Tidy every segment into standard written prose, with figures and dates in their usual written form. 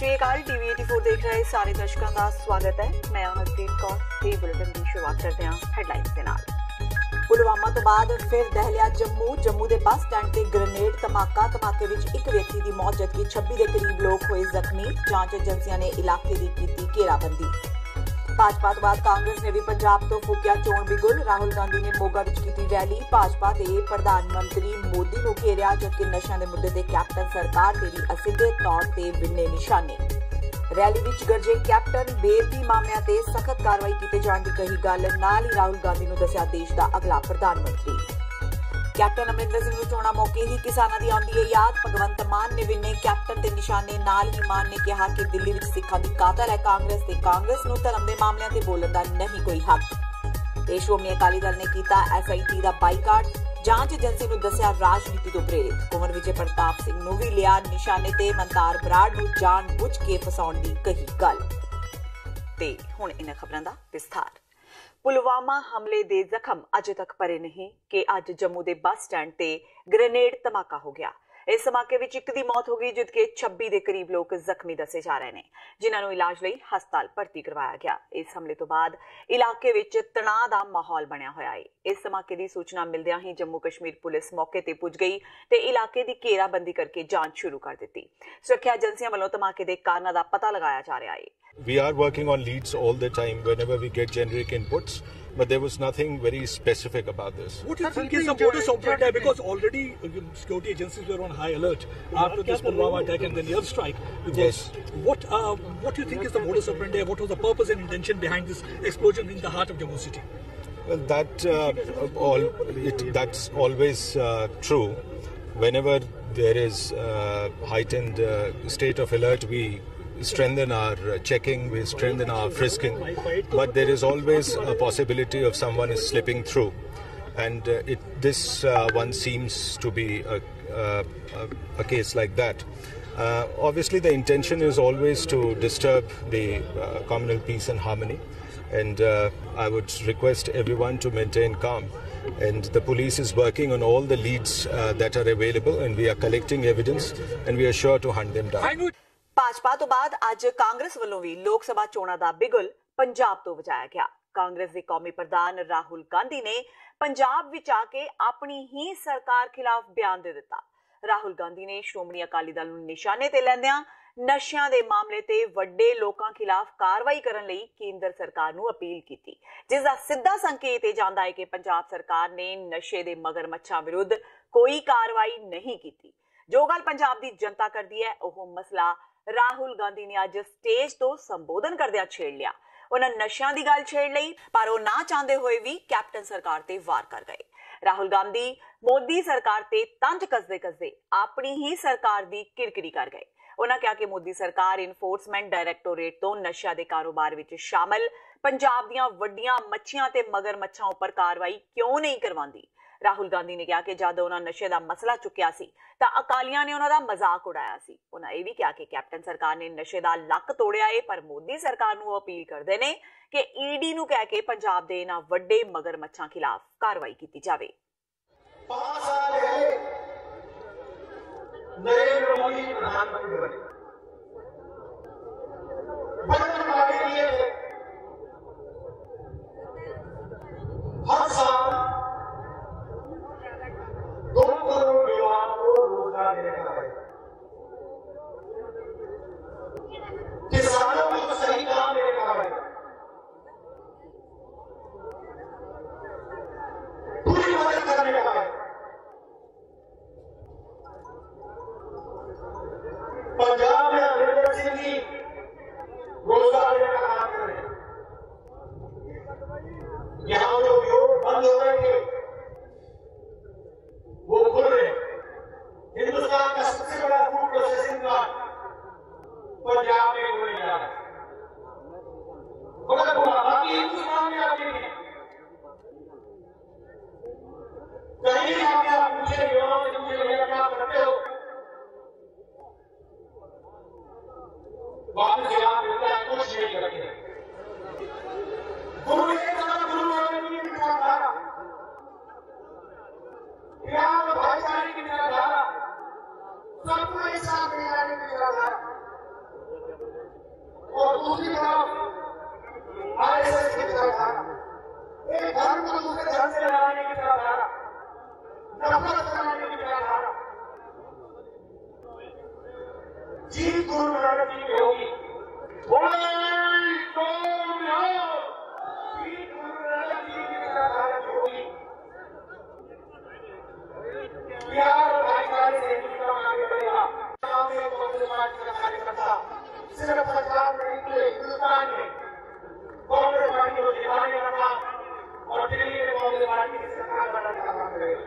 श्री अकाल टीवी 84 देख रहे सारे दर्शकों का स्वागत है। मैं हरप्रीत कौर ते बुलेटिन की शुरुआत करते हैं हेडलाइंस के नाल। पुलवामा तो बाद फिर दहलिया जम्मू के बस स्टैंड से ग्रेनेड धमाके विच एक व्यक्ति की मौत जबकि 26 के करीब लोग हुए जख्मी। जांच एजेंसियां ने इलाके की की घेराबंदी। भाजपा तो बाद कांग्रेस ने भी पंजाब तो फूकिया चोण बिगुल। राहुल गांधी ने मोगा विच कीती रैली। भाजपा ते प्रधानमंत्री मोदी नूं घेरिया जबकि नशा के मुद्दे ते कैप्टन सरकार दे भी असिधे तौर ते विन्ने निशाने। रैली विच गरजे कैप्टन बेदगी मामलिਆਂ ते सख्त कार्रवाई कीते जाण दी कही गल। नाल ही राहुल गांधी नूं दस्सिया देश दा अगला प्रधानमंत्री। कैप्टन अमरिंदर सिंह नूं चोणां मौके ही किसानां दी आउंदी है याद। भगवंत मान ने विन्ने कैप्टन ते निशाने। नाल ही मान ने कहा कि दिल्ली विच सिखां दी कातल है कांग्रेस ते कांग्रेस नूं धर्म दे मामलिਆਂ ते बोलण दा नहीं कोई हक। ते श्रोमणी अकाली दल ने कीता SIT दा बाईकाट। जांच एजेंसी नूं दस्सिया राजनीति तो प्रेरित। कुंवर विजय प्रताप सिंह नूं भी लिया निशाने ते मनतार बराड़ नूं जान बुझ के फसाउण दी कही गल। ते हुण इन्हां खबरां दा विस्तार। पुलवामा हमले दे जख्म अजे तक परे नहीं कि अज जम्मू के बस स्टैंड ते ग्रेनेड धमाका हो गया। इस धमाके विच एक दी मौत हो गई जबकि 26 के करीब लोग जख्मी दसे जा रहे हैं जिन्होंने इलाज लई हस्पताल भर्ती करवाया गया। इस हमले तो बाद इलाके विच तणाव दा माहौल बनया होया है। इस धमाके की सूचना मिलदियां ही जम्मू कश्मीर पुलिस मौके ते पुज गई ते इलाके की घेराबंदी करके जांच शुरू कर दी। सुरक्षा एजेंसियां वालों धमाके के कारणों का पता लगाया जा रहा है। We are working on leads all the time whenever we get generic inputs, but there was nothing very specific about this. What do you think is the modus operandi? Because already security agencies were on high alert after this Pulwama attack and then the airstrike. Yes. What do you think is the modus operandi? What was the purpose and intention behind this explosion in the heart of Jammu city? Well, that's always true. Whenever there is heightened state of alert, we strengthen our checking, we strengthen our frisking, but there is always a possibility of someone is slipping through, and this one seems to be a case like that. Obviously the intention is always to disturb the communal peace and harmony, and I would request everyone to maintain calm, and the police is working on all the leads that are available, and we are collecting evidence and we are sure to hunt them down. Bhajpa तो बाद अज कांग्रेस वालों भी लोक सभा चोणां दा बिगुल पंजाब तो वजाया गया। कांग्रेस के कौमी प्रधान राहुल गांधी ने पंजाब विच आके अपनी ही सरकार खिलाफ बयान दे दिता। राहुल गांधी ने श्रोमणी अकाली दल नूं निशाने ते लैंदियां नशियां दे मामले ते वड्डे लोकां खिलाफ कार्रवाई करन लई केंद्र सरकार नूं अपील कीती, जिस दा सिद्धा संकेत ये जांदा है कि पंजाब सरकार ने नशे दे मगरमच्छां विरुद्ध कोई कार्रवाई नहीं कीती। जो गल पंजाब दी जनता करदी है ओह मसला राहुल गांधी ने अज स्टेज तो संबोधन करदिया छेड़ लिया। उन्हें नशियां दी गल छेड़ लई पर वो ना चाहते हुए भी कैप्टन सरकार ते वार कर गए। राहुल गांधी मोदी सरकार ते तंज कसदे कसदे अपनी ही सरकार दी किरकिरी कर गए। उन्हें कहा कि मोदी सरकार इनफोर्समेंट डायरैक्टोरेट तो नशा दे कारोबार विच शामिल पंजाब दियां वड्डियां मच्छियां ते मगरमच्छां उपर कार्रवाई क्यों नहीं करवांदी। राहुल गांधी ने कहा कि जद उन्होंने नशे का मसला चुकिया सी तां अकालियां ने उन्हों दा मजाक उड़ाया सी। उन्हें यह भी कहा कि कैप्टन सरकार ने नशे का लक तोड़िया है पर मोदी सरकार नूं अपील करते हैं कि ईडी नूं कह के पंजाब दे इन्हां वड्डे मगरमच्छां खिलाफ कार्रवाई की जाए। 5 साल पहले नरेंद्र मोदी प्रधानमंत्री बने, बजट वादे किए थे। हर साल 2 करोड़ युवाओं को रोजगार देने का है। किसानों को सही दाम देने का है। पूरी मदद करने का है। पंजाब में अमरिंदर सिंह जी रोजगार देने का काम कर रहे हैं। यहां जो उद्योग बंद हो रहे थे वो खुल रहे। हिंदुस्तान का सबसे बड़ा फूड प्रोसेसिंग प्लांट पंजाब में खुलने जा रहा है। मगर बाकी हिंदुस्तान में अभी नहीं। कहीं जाके आप पूछे युवाओं से पूछे भैया क्या करते हो, वापस जवाब मिलता है कुछ नहीं करते। गुरु एक गुरु वाले नहीं दिखाता, प्यार और भाईचारे की विचारधारा, सबको एक साथ ले जाने की विचारधारा। और दूसरी तरफ आरएसएस की विचारधारा, एक धर्म को दूसरे धर्म से लड़ाने की विचारधारा, नफरत कराने की विचारधारा। जीत गुरु नानक जी की होगी। जीत गुरु नानक जी की विचारधारा की होगी। प्यार और भाईचारे से हिंदुस्तान आगे बढ़ेगा। कांग्रेस पार्टी का कार्यकर्ता सिर्फ सरकार में निकले हिंदुस्तान में कांग्रेस पार्टी को जिताने का काम और दिल्ली में कांग्रेस पार्टी की सरकार बनाने का काम करेगा।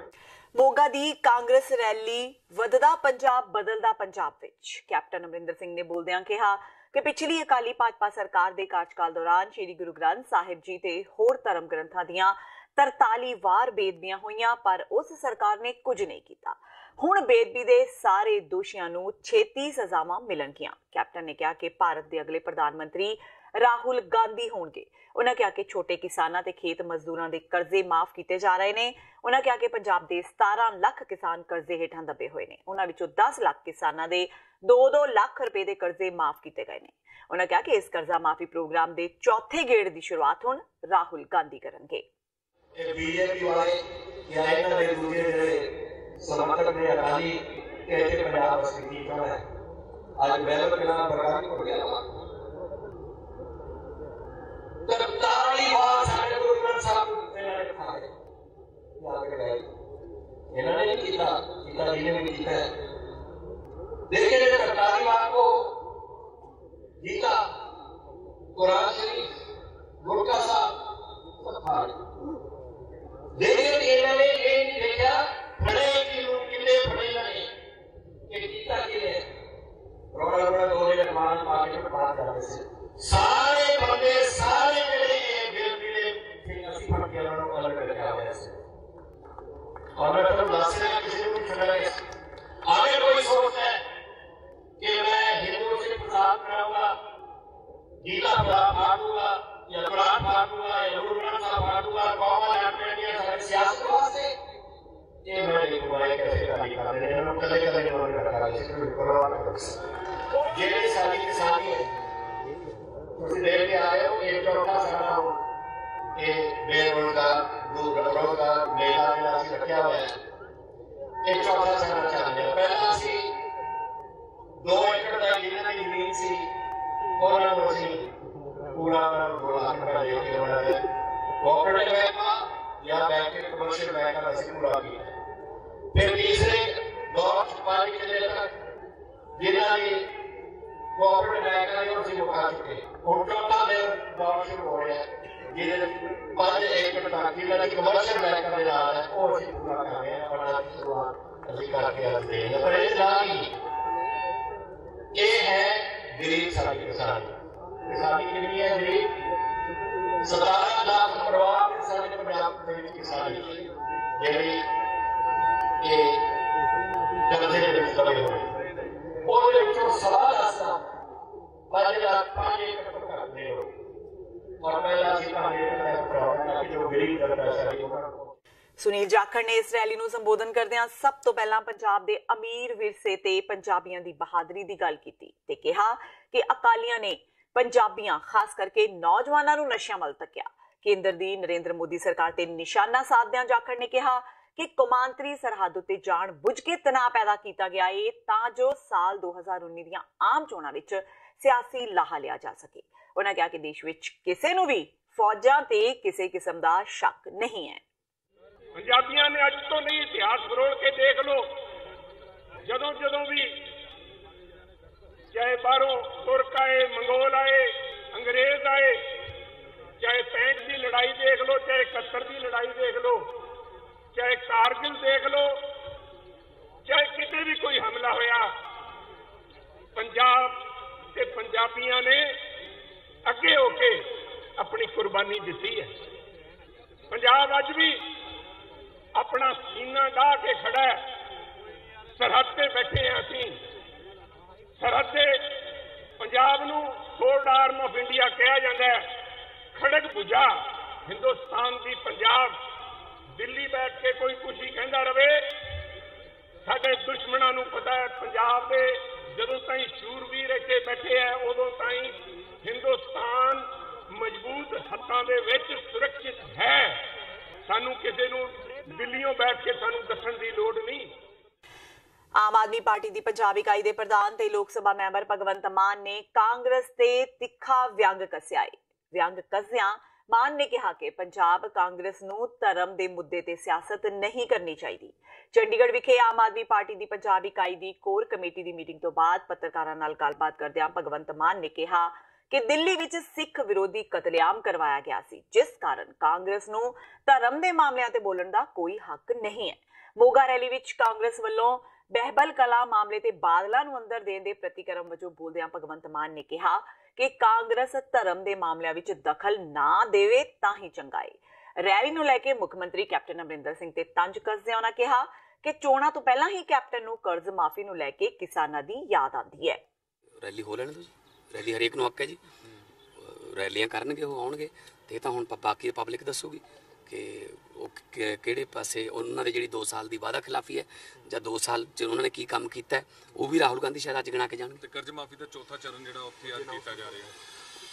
ਮੋਗਾ ਦੀ ਕਾਂਗਰਸ ਰੈਲੀ ਵਧਦਾ ਪੰਜਾਬ ਬਦਲਦਾ ਪੰਜਾਬ ਵਿੱਚ ਕੈਪਟਨ ਅਮਰਿੰਦਰ ਸਿੰਘ ਨੇ ਬੋਲਦਿਆਂ ਕਿਹਾ ਕਿ ਪਿਛਲੀ ਅਕਾਲੀ ਭਾਜਪਾ ਸਰਕਾਰ ਦੇ ਕਾਰਜਕਾਲ ਦੌਰਾਨ ਸ਼੍ਰੀ ਗੁਰੂ ਗ੍ਰੰਥ ਸਾਹਿਬ ਜੀ ਤੇ ਹੋਰ ਧਰਮ ਗ੍ਰੰਥਾਂ ਦੀਆਂ 43 ਵਾਰ ਬੇਦਬੀਆਂ ਹੋਈਆਂ ਪਰ ਉਸ ਸਰਕਾਰ ਨੇ ਕੁਝ ਨਹੀਂ ਕੀਤਾ। ਹੁਣ ਬੇਦਬੀ ਦੇ ਸਾਰੇ ਦੋਸ਼ੀਆਂ ਨੂੰ ਛੇਤੀ ਸਜ਼ਾਵਾਂ ਮਿਲਣਗੀਆਂ। ਕੈਪਟਨ ਨੇ ਕਿਹਾ ਕਿ ਭਾਰਤ ਦੇ ਅਗਲੇ ਪ੍ਰਧਾਨ ਮੰਤਰੀ ਰਾਹੁਲ ਗਾਂਧੀ ਹੋਣਗੇ। उन्होंने कहा कि छोटे किसानों ते खेत मजदूरों के कर्जे माफ किए जा रहे हैं। उन्होंने कहा कि पंजाब के 17 लाख किसान कर्जे हेठां दबे हुए हैं। उन्होंने 10 लाख किसानों के 2-2 लाख रुपए के कर्जे माफ किए गए हैं। उन्होंने कहा कि इस कर्जा माफी प्रोग्राम के चौथे गेड़ की शुरुआत हुण राहुल गांधी करेंगे। बीजेपी वाले या इन्हां दे दूजे जिहड़े समर्थक ने अकाली ते इत्थे पंजाब वस की है अज बिल्कुल इन्हां दा प्रकार हो गया वा। 43 बार साडे गुरु ग्रंथ साहब ने खा गए याद रहे इन्होंने नहीं किया जी ने भी किया लेकिन 43 बार को गीता कुरान शरीफ गुरका साहब सब खा गए लेकिन इन्होंने ये नहीं देखा फड़े किले फड़े लगे कि गीता किले रोड़ा रोड़ा दो दिन मान पाके बात कर रहे थे सारे बंदे सारे मिले असि फट के अलग करके आ गए और मैं तो दस किसी को छुड़ा आगे कोई सोचता है कि मैं हिंदुओं से प्रसाद कराऊंगा गीता फाड़ूंगा या कुरान फाड़ूंगा या गुरु ग्रंथ साहब फाड़ूंगा कौमा लैपटॉप सारी सियासत वास्ते ये मैं देखूंगा कैसे गाली करते हैं इन्होंने कदे कदे इन्होंने रखा है इसको करवा ना जेड़े सारी किसानी है देख के आए हो एक चौथा सारा हो ये बेरोजगार रोजगार मेला मेला से रखा हुआ है एक चौथा सारा चल रहा पहला सी 2 एकड़ का जिन्हें की जमीन सी और पूरा गोला करा दे के बना दे कोऑपरेटिव बैंक या बैंक के कमर्शियल बैंक का वैसे पूरा किया फिर तीसरे दौर पार्टी के लिए तक जिन्हें कोऑपरेटिव बैंक का और सी मुका चुके और चौथा दौर शुरू हो रहा है जिन्हें 5 एकड़ तक जिन्हें कमर्शियल बैंक का नाम है वो अभी पूरा कर रहे हैं और शुरुआत अभी करके आते हैं पर ये है गरीब सारी किसानी कितनी है गरीब 17 लाख परिवार सारे पंजाब के किसानी ਜਿਹੜੀ ਇਹ ਜਲਦੇ ਦੇ ਵਿੱਚ ਦਬੇ ਹੋਏ ਉਹਦੇ ਵਿੱਚੋਂ ਸਵਾਲ ਆਸਾ 5 लाख 5 एकड़ करते हो और पहला जो गरीब करता ਸੁਨੀਲ ਜਾਖੜ ਨੇ ਇਸ ਰੈਲੀ ਨੂੰ ਸੰਬੋਧਨ ਕਰਦਿਆਂ ਸਭ ਤੋਂ ਪਹਿਲਾਂ ਪੰਜਾਬ ਦੇ ਅਮੀਰ ਵਿਰਸੇ ਤੇ ਪੰਜਾਬੀਆਂ ਦੀ ਬਹਾਦਰੀ ਦੀ ਗੱਲ ਕੀਤੀ ਤੇ ਕਿਹਾ ਕਿ ਅਕਾਲੀਆਂ ਨੇ ਪੰਜਾਬੀਆਂ ਖਾਸ ਕਰਕੇ ਨੌਜਵਾਨਾਂ ਨੂੰ ਨਸ਼ਿਆਂ ਵੱਲ ਧੱਕਿਆ। ਕੇਂਦਰ ਦੀ ਨਰਿੰਦਰ ਮੋਦੀ ਸਰਕਾਰ ਤੇ ਨਿਸ਼ਾਨਾ ਸਾਧਦਿਆਂ ਜਾਖੜ ਨੇ ਕਿਹਾ ਕਿ ਕੌਮਾਂਤਰੀ ਸਰਹੱਦ ਉੱਤੇ ਜਾਣ ਬੁੱਝ ਕੇ ਤਣਾਅ ਪੈਦਾ ਕੀਤਾ ਗਿਆ ਏ ਤਾਂ ਜੋ ਸਾਲ 2019 ਦੀਆਂ ਆਮ ਚੋਣਾਂ ਵਿੱਚ ਸਿਆਸੀ ਲਾਹਾ ਲਿਆ ਜਾ ਸਕੇ। ਉਹਨਾਂ ਕਿਹਾ ਕਿ ਦੇਸ਼ ਵਿੱਚ ਕਿਸੇ ਨੂੰ ਵੀ ਫੌਜਾਂ ਤੇ ਕਿਸੇ ਕਿਸਮ ਦਾ ਸ਼ੱਕ ਨਹੀਂ ਹੈ। ਪੰਜਾਬੀਆਂ ਨੇ ਅੱਜ ਤੋਂ ਨਹੀਂ ਇਤਿਹਾਸ ਫਰੋਲ ਕੇ ਦੇਖ ਲਓ ਜਦੋਂ ਜਦੋਂ ਵੀ ਚਾਹੇ ਬਾਹਰੋਂ ਤੁਰਕ ਆਏ ਮੰਗੋਲ ਆਏ ਅੰਗਰੇਜ਼ ਆਏ ਚਾਹੇ 65 ਦੀ ਲੜਾਈ ਦੇਖ ਲਓ ਚਾਹੇ 71 ਦੀ ਲੜਾਈ ਦੇਖ ਲਓ ਚਾਹੇ ਕਾਰਗਿਲ ਦੇਖ ਲਓ ਚਾਹੇ ਕਿਤੇ ਵੀ ਕੋਈ ਹਮਲਾ ਹੋਇਆ ਪੰਜਾਬ ਤੇ ਪੰਜਾਬੀਆਂ ਨੇ ਅੱਗੇ ਹੋ ਕੇ ਆਪਣੀ ਕੁਰਬਾਨੀ ਦਿੱਤੀ ਹੈ। ਪੰਜਾਬ ਅੱਜ ਵੀ अपना सीना डाह के खड़ा है सरहद पे बैठे हैं असी सरहद से पंजाब नूं सोल्ड आर्म ऑफ इंडिया कहा जाता है खड़क भुजा हिंदुस्तान की पंजाब दिल्ली बैठ के कोई कुछ ही कहता रहे साडे दुश्मनों नूं पता है पंजाब के ਜਦੋਂ ਤਾਈਂ ਸ਼ੂਰਵੀਰ ਇੱਥੇ ਬੈਠੇ ਆ ਉਦੋਂ ਤਾਈਂ ਹਿੰਦੁਸਤਾਨ ਮਜ਼ਬੂਤ ਹੱਥਾਂ ਦੇ ਵਿੱਚ ਸੁਰੱਖਿਅਤ ਹੈ। ਸਾਨੂੰ ਕਿਸੇ ਨੂੰ ਦਿੱਲੀੋਂ ਬੈਠ ਕੇ ਸਾਨੂੰ ਦੱਸਣ ਦੀ ਲੋੜ ਨਹੀਂ। ਆਮ ਆਦਮੀ ਪਾਰਟੀ ਦੀ ਪੰਜਾਬ ਇਕਾਈ ਦੇ ਪ੍ਰਧਾਨ ਤੇ ਲੋਕ ਸਭਾ ਮੈਂਬਰ ਭਗਵੰਤ ਮਾਨ ਨੇ ਕਾਂਗਰਸ ਤੇ ਤਿੱਖਾ ਵਿਅੰਗ ਕੱਸਿਆ ਹੈ। ਵਿਅੰਗ ਕੱਸਿਆਂ ਮਾਨ ਨੇ ਕਿਹਾ ਕਿ ਪੰਜਾਬ ਕਾਂਗਰਸ ਨੂੰ ਧਰਮ ਦੇ ਮੁੱਦੇ ਤੇ ਸਿਆਸਤ ਨਹੀਂ ਕਰਨੀ ਚਾਹੀਦੀ। ਚੰਡੀਗੜ੍ਹ ਵਿਖੇ ਆਮ ਆਦਮੀ ਪਾਰਟੀ ਦੀ ਪੰਜਾਬ ਇਕਾਈ ਦੀ ਕੋਰ ਕਮੇਟੀ ਦੀ ਮੀਟਿੰਗ ਤੋਂ ਬਾਅਦ ਪੱਤਰਕਾਰਾਂ ਨਾਲ ਗੱਲਬਾਤ ਕਰਦਿਆਂ ਭਗਵੰਤ ਮਾਨ ਨੇ ਕਿਹਾ ਕਿ ਦਿੱਲੀ ਵਿੱਚ ਸਿੱਖ ਵਿਰੋਧੀ ਕਤਲੇਆਮ ਕਰਵਾਇਆ ਗਿਆ ਸੀ, ਜਿਸ ਕਾਰਨ ਕਾਂਗਰਸ ਨੂੰ ਧਰਮ ਦੇ ਮਾਮਲਿਆਂ ਤੇ ਬੋਲਣ ਦਾ ਕੋਈ ਹੱਕ ਨਹੀਂ ਹੈ। ਮੋਗਾ ਰੈਲੀ ਵਿੱਚ ਕਾਂਗਰਸ ਵੱਲੋਂ ਬਹਿਬਲ ਕਲਾ ਮਾਮਲੇ ਤੇ ਬਾਦਲਾਂ ਨੂੰ ਅੰਦਰ ਦੇਣ ਦੇ ਪ੍ਰਤੀਕਰਮ ਵਜੋਂ ਬੋਲਦਿਆਂ ਭਗਵੰਤ ਮਾਨ ਨੇ ਕਿਹਾ ਕਿ ਕਾਂਗਰਸ ਧਰਮ ਦੇ ਮਾਮਲਿਆਂ ਵਿੱਚ ਦਖਲ ਨਾ ਦੇਵੇ ਤਾਂ ਹੀ ਚੰਗਾ ਹੈ। ਰੈਲੀ ਨੂੰ ਲੈ ਕੇ ਮੁੱਖ ਮੰਤਰੀ ਕੈਪਟਨ ਅਮਰਿੰਦਰ ਸਿੰਘ ਤੇ ਤੰਜ ਕੱਸਦਿਆਂ ਉਹਨਾਂ ਕਿਹਾ ਕਿ ਚੋਣਾਂ ਤੋਂ ਪਹਿਲਾਂ ਹੀ ਕੈਪਟਨ ਨੂੰ ਕਰਜ਼ ਮਾਫੀ ਨੂੰ ਲੈ ਕੇ ਕਿਸਾਨਾਂ ਦੀ ਯਾਦ ਆਉਂਦੀ ਹੈ। ਰੈਲੀ ਹੋ ਲੈਣ ਤੁਸੀਂ, ਰੈਲੀ ਹਰੇਕ ਨੂੰ ਹੱਕ ਹੈ ਜੀ, ਰੈਲੀਆਂ ਕਰਨਗੇ, ਉਹ ਆਉਣਗੇ ਤੇ ਤਾਂ ਹੁਣ ਬਾਕੀ ਪਬਲਿਕ ਦੱਸੂਗੀ ਕਿ ਉਹ ਕਿਹੜੇ ਪਾਸੇ ਉਹਨਾਂ ਦੀ ਜਿਹੜੀ 2 ਸਾਲ ਦੀ ਵਾਅਦਾ ਖਿਲਾਫੀ ਹੈ ਜਾਂ 2 ਸਾਲ 'ਚ ਉਹਨਾਂ ਨੇ ਕੀ ਕੰਮ ਕੀਤਾ ਹੈ, ਉਹ ਵੀ ਰਾਹੁਲ ਗਾਂਧੀ ਸ਼ਾਇਦ ਅੱਜ ਗਿਣਾ ਕੇ ਜਾਣਗੇ। ਤੇ ਕਰਜ਼ ਮਾਫੀ ਦਾ ਚੌਥਾ ਚਰਨ ਜਿਹੜਾ ਉੱਥੇ ਅੱਜ ਕੀਤਾ ਜਾ ਰਿਹਾ,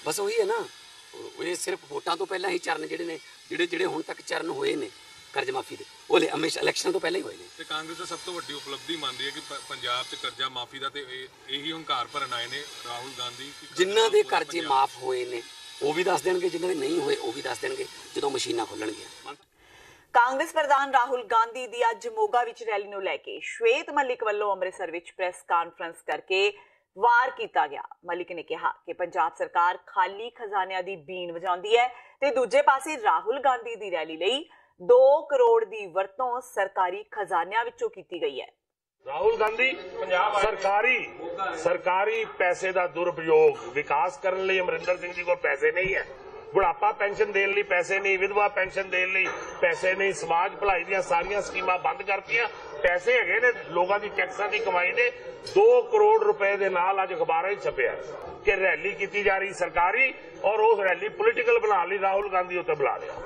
ਬਸ ਉਹੀ ਹੈ ਨਾ, ਇਹ ਸਿਰਫ ਵੋਟਾਂ ਤੋਂ ਪਹਿਲਾਂ ਹੀ ਚਰਨ ਜਿਹੜੇ ਨੇ ਜਿਹੜੇ ਹੁਣ ਤੱਕ ਚਰਨ ਹੋਏ ਨੇ ਕਰਜ਼ ਮਾਫੀ ਦੇ, ਉਹ ਹਮੇਸ਼ਾ ਇਲੈਕਸ਼ਨ ਤੋਂ ਪਹਿਲਾਂ ਹੀ ਹੋਏ ਨੇ। ਤੇ ਕਾਂਗਰਸ ਦਾ ਸਭ ਤੋਂ ਵੱਡੀ ਉਪਲਬਧੀ ਮੰਨਦੀ ਹੈ ਕਿ ਪੰਜਾਬ 'ਚ ਕਰਜ਼ਾ ਮਾਫੀ ਦਾ ਤੇ ਇਹੀ ਹੰਕਾਰ ਭਰਨ ਆਏ ਨੇ ਰਾਹੁਲ ਗਾਂਧੀ। ਜਿਨ੍ਹਾਂ ਦੇ ਕਰਜ਼ੇ ਮਾਫ ਹੋਏ ਨੇ ਉਹ ਵੀ ਦੱਸ ਦੇਣਗੇ, ਜਿਨ੍ਹਾਂ ਦੇ ਨਹੀਂ ਹੋਏ ਉਹ ਵੀ ਦੱਸ ਦੇਣਗੇ ਜਦੋਂ ਮਸ਼ੀਨਾਂ ਖੁੱਲਣਗੀਆਂ। ਕਾਂਗਰਸ ਪ੍ਰਧਾਨ ਰਾਹੁਲ ਗਾਂਧੀ ਦੀ ਅੱਜ ਮੋਗਾ ਵਿੱਚ ਰੈਲੀ ਨੂੰ ਲੈ ਕੇ ਸ਼ਵੇਤ ਮਲਿਕ ਵੱਲੋਂ ਅੰਮ੍ਰਿਤਸਰ ਵਿੱਚ ਪ੍ਰੈਸ ਕਾਨਫਰੰਸ ਕਰਕੇ ਵਾਰ ਕੀਤਾ ਗਿਆ। ਮਲਿਕ ਨੇ ਕਿਹਾ ਕਿ ਪੰਜਾਬ ਸਰਕਾਰ ਖਾਲੀ ਖਜ਼ਾਨਿਆਂ ਦੀ ਬੀਨ ਵਜਾਉਂਦੀ ਹੈ ਤੇ ਦੂਜੇ ਪਾਸੇ ਰਾਹੁਲ ਗਾਂਧੀ ਦੀ ਰੈਲੀ ਲਈ 2 ਕਰੋੜ ਦੀ ਵਰਤੋਂ ਸਰਕਾਰੀ ਖਜ਼ਾਨਿਆਂ ਵਿੱਚੋਂ ਕੀਤੀ ਗਈ ਹੈ। ਰਾਹੁਲ ਗਾਂਧੀ ਸਰਕਾਰੀ ਪੈਸੇ ਦਾ ਦੁਰਉਪਯੋਗ, ਵਿਕਾਸ ਕਰਨ ਲਈ ਅਮਰਿੰਦਰ ਸਿੰਘ ਜੀ ਕੋਲ ਪੈਸੇ ਨਹੀਂ ਹੈ, ਬੁਢਾਪਾ ਪੈਨਸ਼ਨ ਦੇਣ ਲਈ ਪੈਸੇ ਨਹੀਂ, ਵਿਧਵਾ ਪੈਨਸ਼ਨ ਦੇਣ ਲਈ ਪੈਸੇ ਨਹੀਂ, ਸਮਾਜ ਭਲਾਈ ਦੀਆਂ ਸਾਰੀਆਂ ਸਕੀਮਾਂ ਬੰਦ ਕਰਤੀਆਂ। ਪੈਸੇ ਹੈਗੇ ਨੇ ਲੋਕਾਂ ਦੀ ਟੈਕਸਾਂ ਦੀ ਕਮਾਈ ਨੇ। 2 ਕਰੋੜ ਰੁਪਏ ਦੇ ਨਾਲ ਅੱਜ ਅਖਬਾਰਾਂ 'ਚ ਛਪਿਆ ਕਿ ਰੈਲੀ ਕੀਤੀ ਜਾ ਰਹੀ ਸਰਕਾਰੀ, ਔਰ ਉਸ ਰੈਲੀ ਪੋਲੀਟੀਕਲ ਬਣਾਉਣ ਲਈ ਰਾਹੁਲ ਗਾਂਧੀ ਉੱਤੇ ਬੁਲਾ ਲਿਆ।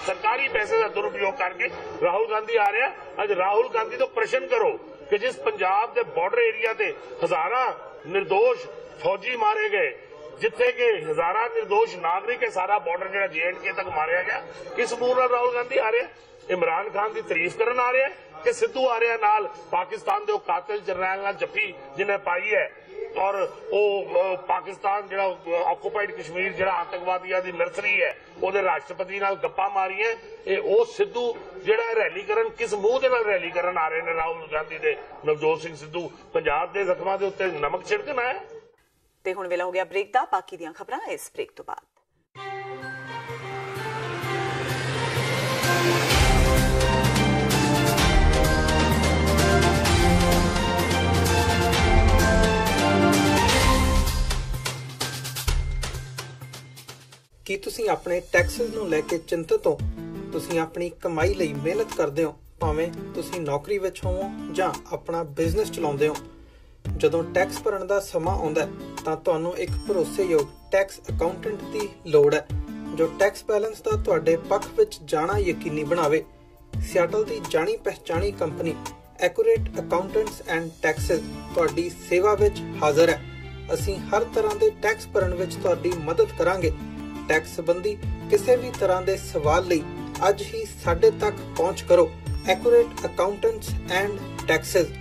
ਸਰਕਾਰੀ ਪੈਸੇ ਦਾ ਦੁਰਉਪਯੋਗ ਕਰਕੇ ਰਾਹੁਲ ਗਾਂਧੀ ਆ ਰਿਹਾ। ਅੱਜ ਰਾਹੁਲ ਗਾਂਧੀ ਤੋਂ ਪ੍ਰਸ਼ਨ ਕਰੋ ਕਿ ਜਿਸ ਪੰਜਾਬ ਦੇ ਬਾਰਡਰ ਏਰੀਆ ਤੇ ਹਜ਼ਾਰਾਂ ਨਿਰਦੋਸ਼ ਫੌਜੀ ਮਾਰੇ ਗਏ, ਜਿੱਥੇ ਕਿ ਹਜ਼ਾਰਾਂ ਨਿਰਦੋਸ਼ ਨਾਗਰਿਕ ਹੈ, ਸਾਰਾ ਬਾਰਡਰ ਜਿਹੜਾ JNK ਤੱਕ ਮਾਰਿਆ ਗਿਆ, ਕਿਸ ਮੂੰਹ ਨਾਲ ਰਾਹੁਲ ਗਾਂਧੀ ਆ ਰਿਹਾ? ਇਮਰਾਨ ਖਾਨ ਦੀ ਤਾਰੀਫ ਕਰਨ ਆ ਰਿਹਾ ਕਿ ਸਿੱਧੂ ਆ ਰਿਹਾ ਨਾਲ ਪਾਕਿਸਤਾਨ ਦੇ ਉਹ ਕਾਤਲ ਜਰਨੈਲ ਨਾਲ ਜੱਫੀ ਜਿਹਨੇ ਪਾਈ ਹੈ, ਔਰ ਉਹ ਪਾਕਿਸਤਾਨ ਜਿਹੜਾ ਆਕੂਪਾਈਡ ਕਸ਼ਮੀਰ ਜਿਹੜਾ ਆਤੰਕਵਾਦੀਆਂ ਦੀ ਨਰਸਰੀ ਹੈ ਉਹਦੇ ਰਾਸ਼ਟਰਪਤੀ ਨਾਲ ਗੱਪਾਂ ਮਾਰੀਆਂ। ਇਹ ਉਹ ਸਿੱਧੂ ਜਿਹੜਾ ਰੈਲੀ ਕਰਨ ਕਿਸ ਮੂੰਹ ਦੇ ਨਾਲ ਰੈਲੀ ਕਰਨ ਆ ਰਹੇ ਨੇ ਰਾਹੁਲ ਗਾਂਧੀ ਦੇ ਨਵਜੋਤ ਸਿੰਘ ਸਿੱਧੂ? ਪੰਜਾਬ ਦੇ ਜ਼ਖਮਾਂ ਦੇ ਉੱਤੇ ਨਮਕ ਛਿੜਕਣ ਆਇਆ। ਤੇ ਹੁਣ ਵੇਲਾ ਹੋ ਗਿਆ ਬ੍ਰੇਕ ਦਾ। ਬਾਕੀ ਦੀਆਂ ਖਬਰਾਂ ਇਸ ਬ੍ਰੇਕ ਤੋਂ ਬਾਅਦ। ਕੀ ਤੁਸੀਂ ਆਪਣੇ ਟੈਕਸਸ ਨੂੰ ਲੈ ਕੇ ਚਿੰਤਤ ਹੋ? ਤੁਸੀਂ ਆਪਣੀ ਕਮਾਈ ਲਈ ਮਿਹਨਤ ਕਰਦੇ ਹੋ, ਭਾਵੇਂ ਤੁਸੀਂ ਨੌਕਰੀ ਵਿੱਚ ਹੋਵੋ ਜਾਂ ਆਪਣਾ ਬਿਜ਼ਨਸ ਚਲਾਉਂਦੇ ਹੋ। ਜਦੋਂ ਟੈਕਸ ਭਰਨ ਦਾ ਸਮਾਂ ਆਉਂਦਾ ਤਾਂ ਤੁਹਾਨੂੰ ਇੱਕ ਭਰੋਸੇਯੋਗ ਟੈਕਸ ਅਕਾਊਂਟੈਂਟ ਦੀ ਲੋੜ ਹੈ ਜੋ ਟੈਕਸ ਬੈਲੈਂਸ ਦਾ ਤੁਹਾਡੇ ਪੱਖ ਵਿੱਚ ਜਾਣਾ ਯਕੀਨੀ ਬਣਾਵੇ। ਸਿਆਟਲ ਦੀ ਜਾਣੀ ਪਛਾਣੀ company accurate accountants and taxes ਤੁਹਾਡੀ ਸੇਵਾ ਵਿੱਚ ਹਾਜ਼ਰ ਹੈ। ਅਸੀਂ ਹਰ ਤਰ੍ਹਾਂ ਦੇ ਟੈਕਸ ਭਰਨ ਵਿੱਚ ਤੁਹਾਡੀ ਮਦਦ ਕਰਾਂਗੇ। ਟੈਕਸ ਸੰਬੰਧੀ ਕਿਸੇ ਵੀ ਤਰ੍ਹਾਂ ਦੇ ਸਵਾਲ ਲਈ ਅੱਜ ਹੀ ਸਾਡੇ ਤੱਕ ਪਹੁੰਚ ਕਰੋ। Accurate accountants and taxes.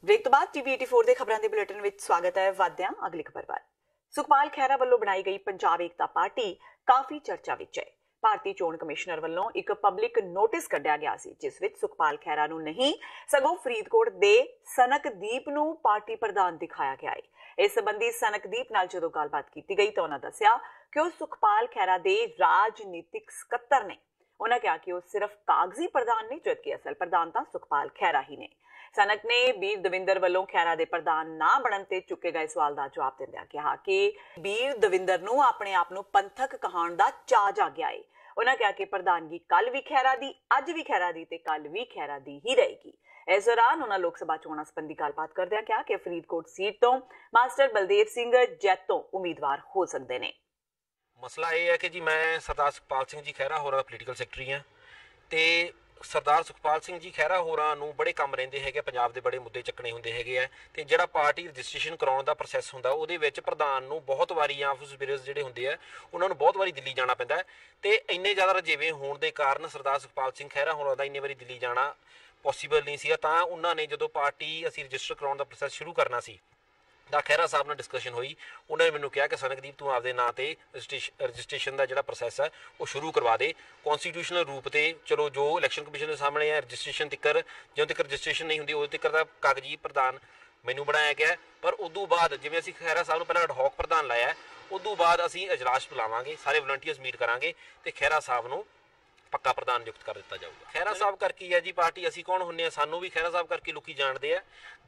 Break ਤੋਂ ਬਾਅਦ TV 84 ਦੇ ਖਬਰਾਂ ਦੇ ਬੁਲੇਟਿਨ ਵਿੱਚ ਸਵਾਗਤ ਹੈ। ਵਾਦਿਆਂ ਅਗਲੀ ਖਬਰ ਵੱਲ। ਸੁਖਪਾਲ ਖਹਿਰਾ ਵੱਲੋਂ ਬਣਾਈ ਗਈ ਪੰਜਾਬ ਏਕਤਾ ਪਾਰਟੀ ਕਾਫੀ ਚਰਚਾ ਵਿੱਚ ਹੈ। ਭਾਰਤੀ ਚੋਣ ਕਮਿਸ਼ਨਰ ਵੱਲੋਂ ਇੱਕ ਪਬਲਿਕ ਨੋਟਿਸ ਕੱਢਿਆ ਗਿਆ ਸੀ, ਜਿਸ ਵਿੱਚ ਸੁਖਪਾਲ ਖਹਿਰਾ ਨੂੰ ਨਹੀਂ ਸਗੋਂ ਫਰੀਦਕੋਟ ਦੇ ਸਨਕਦੀਪ ਨੂੰ ਪਾਰਟੀ ਪ੍ਰਧਾਨ ਦਿਖਾਇਆ ਗਿਆ ਹੈ। ਇਸ ਸੰਬੰਧੀ ਸਨਕਦੀਪ ਨਾਲ ਜਦੋਂ ਗੱਲਬਾਤ ਕੀਤੀ ਗਈ ਤਾਂ ਉਹਨਾਂ ਦੱਸਿਆ ਕਿ ਉਹ ਸੁਖਪਾਲ ਖਹਿਰਾ ਦੇ ਰਾਜਨੀਤਿਕ ਸਕੱਤਰ ਨੇ। ਉਹਨਾਂ ਕਿਹਾ ਕਿ ਉਹ ਸਿਰਫ ਕਾਗਜ਼ੀ ਪ੍ਰਧਾਨ ਨੇ, ਜਦਕਿ ਅਸਲ ਪ੍ਰਧਾਨ ਤਾਂ ਸੁਖਪਾਲ ਖਹਿਰਾ ਹੀ ਨੇ। ਸਨਕ ਨੇ ਬੀਰ ਦਵਿੰਦਰ ਵੱਲੋਂ ਖਹਿਰਾ ਦੇ ਪ੍ਰਧਾਨ ਨਾ ਬਣਨ ਤੇ ਚੁੱਕੇ ਗਏ ਸਵਾਲ ਦਾ ਜਵਾਬ ਦਿੰਦਿਆਂ ਕਿਹਾ ਕਿ ਬੀਰ ਦਵਿੰਦਰ ਨੂੰ ਆਪਣੇ ਆਪ ਨੂੰ ਪੰਥਕ ਕਹਾਉਣ ਦਾ ਚਾਅ ਜਾਗਿਆ ਹੈ। ਉਹਨਾਂ ਕਿਹਾ ਕਿ ਪ੍ਰਧਾਨਗੀ ਕੱਲ ਵੀ ਖਹਿਰਾ ਦੀ, ਅੱਜ ਵੀ ਖਹਿਰਾ ਦੀ ਤੇ ਕੱਲ ਵੀ ਖਹਿਰਾ ਦੀ ਹੀ ਰਹੇਗੀ। ਇਸ ਦੌਰਾਨ ਉਹਨਾਂ ਲੋਕ ਸਭਾ ਚੋਣਾਂ ਸੰਬੰਧੀ ਗੱਲਬਾਤ ਕਰਦਿਆਂ ਕਿਹਾ ਕਿ ਫਰੀਦਕੋਟ ਸੀਟ ਤੋਂ ਮਾਸਟਰ ਬਲਦੇਵ ਸਿੰਘ ਜੈਤ ਤੋਂ ਉਮੀਦਵਾਰ ਹੋ ਸਕਦੇ ਨੇ। ਮਸਲਾ ਇਹ ਹੈ ਕਿ ਜੀ ਮੈਂ ਸਰਦਾਰ ਸੁਖਪਾਲ ਸਿੰਘ ਜੀ ਖਹਿਰਾ ਹੋਰਾਂ ਦਾ ਪੋਲੀਟੀਕਲ ਸੈਕਟਰੀ ਹਾਂ ਤੇ ਸਰਦਾਰ ਸੁਖਪਾਲ ਸਿੰਘ ਜੀ ਖਹਿਰਾ ਹੋਰਾਂ ਨੂੰ ਬੜੇ ਕੰਮ ਰਹਿੰਦੇ ਹੈਗੇ, ਪੰਜਾਬ ਦੇ ਬੜੇ ਮੁੱਦੇ ਚੱਕਣੇ ਹੁੰਦੇ ਹੈਗੇ ਆ ਤੇ ਜਿਹੜਾ ਪਾਰਟੀ ਰਜਿਸਟ੍ਰੇਸ਼ਨ ਕਰਾਉਣ ਦਾ ਪ੍ਰੋਸੈਸ ਹੁੰਦਾ ਉਹਦੇ ਵਿੱਚ ਪ੍ਰਧਾਨ ਨੂੰ ਬਹੁਤ ਵਾਰੀ ਜਾਂ ਆਫਿਸ ਬੇਅਰਰਸ ਜਿਹੜੇ ਹੁੰਦੇ ਆ ਉਹਨਾਂ ਨੂੰ ਬਹੁਤ ਵਾਰੀ ਦਿੱਲੀ ਜਾਣਾ ਪੈਂਦਾ ਤੇ ਇੰਨੇ ਜ਼ਿਆਦਾ ਰਜੇਵੇਂ ਹੋਣ ਦੇ ਕਾਰਨ ਸਰਦਾਰ ਸੁਖਪਾਲ ਸਿੰਘ ਖਹਿਰਾ ਹੋਰਾਂ ਦਾ ਇੰਨੇ ਵਾਰੀ ਦਿੱਲੀ ਜਾਣਾ ਪੋਸੀਬਲ ਨਹੀਂ ਸੀਗਾ। ਤਾਂ ਉਹਨਾਂ ਨੇ ਜਦੋਂ ਪਾਰਟੀ ਅਸੀਂ ਰਜਿਸਟਰ ਕਰਾਉਣ ਦਾ ਪ੍ਰੋਸੈਸ ਸ਼ੁਰੂ ਕਰਨਾ ਸੀ ਤਾਂ ਖਹਿਰਾ ਸਾਹਿਬ ਨਾਲ ਡਿਸਕਸ਼ਨ ਹੋਈ। ਉਹਨਾਂ ਨੇ ਮੈਨੂੰ ਕਿਹਾ ਕਿ ਸਨਕਦੀਪ ਤੂੰ ਆਪਦੇ ਨਾਂ ਤੇ ਰਜਿਸਟ੍ਰੇਸ਼ਨ ਦਾ ਜਿਹੜਾ ਪ੍ਰੋਸੈਸ ਹੈ ਉਹ ਸ਼ੁਰੂ ਕਰਵਾ ਦੇ ਕੌਨਸਟੀਟਿਊਸ਼ਨਲ ਰੂਪ ਤੇ। ਚਲੋ ਜੋ ਇਲੈਕਸ਼ਨ ਕਮਿਸ਼ਨ ਦੇ ਸਾਹਮਣੇ ਹੈ ਰਜਿਸਟ੍ਰੇਸ਼ਨ ਤਿੱਕਰ ਜਦੋਂ ਤੱਕ ਰਜਿਸਟ੍ਰੇਸ਼ਨ ਨਹੀਂ ਹੁੰਦੀ ਉਦੋਂ ਤੱਕ ਦਾ ਕਾਗਜ਼ੀ ਪ੍ਰਧਾਨ ਮੈਨੂੰ ਬਣਾਇਆ ਗਿਆ। ਪਰ ਉਦੋਂ ਬਾਅਦ ਜਿਵੇਂ ਅਸੀਂ ਖਹਿਰਾ ਸਾਹਿਬ ਨੂੰ ਪਹਿਲਾਂ ਐਡਹੌਕ ਪ੍ਰਧਾਨ ਲਾਇਆ, ਉਦੋਂ ਬਾਅਦ ਅਸੀਂ ਇਜਲਾਸ ਬੁਲਾਵਾਂਗੇ, ਸਾਰੇ ਵਲੰਟੀਅਰਸ ਮੀਟ ਕਰਾਂਗੇ ਤੇ ਖਹਿਰਾ ਸਾਹਿਬ ਨੂੰ ਪੱਕਾ ਪ੍ਰਧਾਨ ਨਿਯੁਕਤ ਕਰ ਦਿੱਤਾ ਜਾਊਗਾ। ਖਹਿਰਾ ਸਾਹਿਬ ਕਰਕੇ ਹੀ ਹੈ ਜੀ ਪਾਰਟੀ, ਅਸੀਂ ਕੌਣ ਹੁੰਦੇ ਆ, ਸਾਨੂੰ ਵੀ ਖਹਿਰਾ ਸਾਹਿਬ ਕਰਕੇ ਲੋਕੀ ਜਾਣਦੇ ਆ।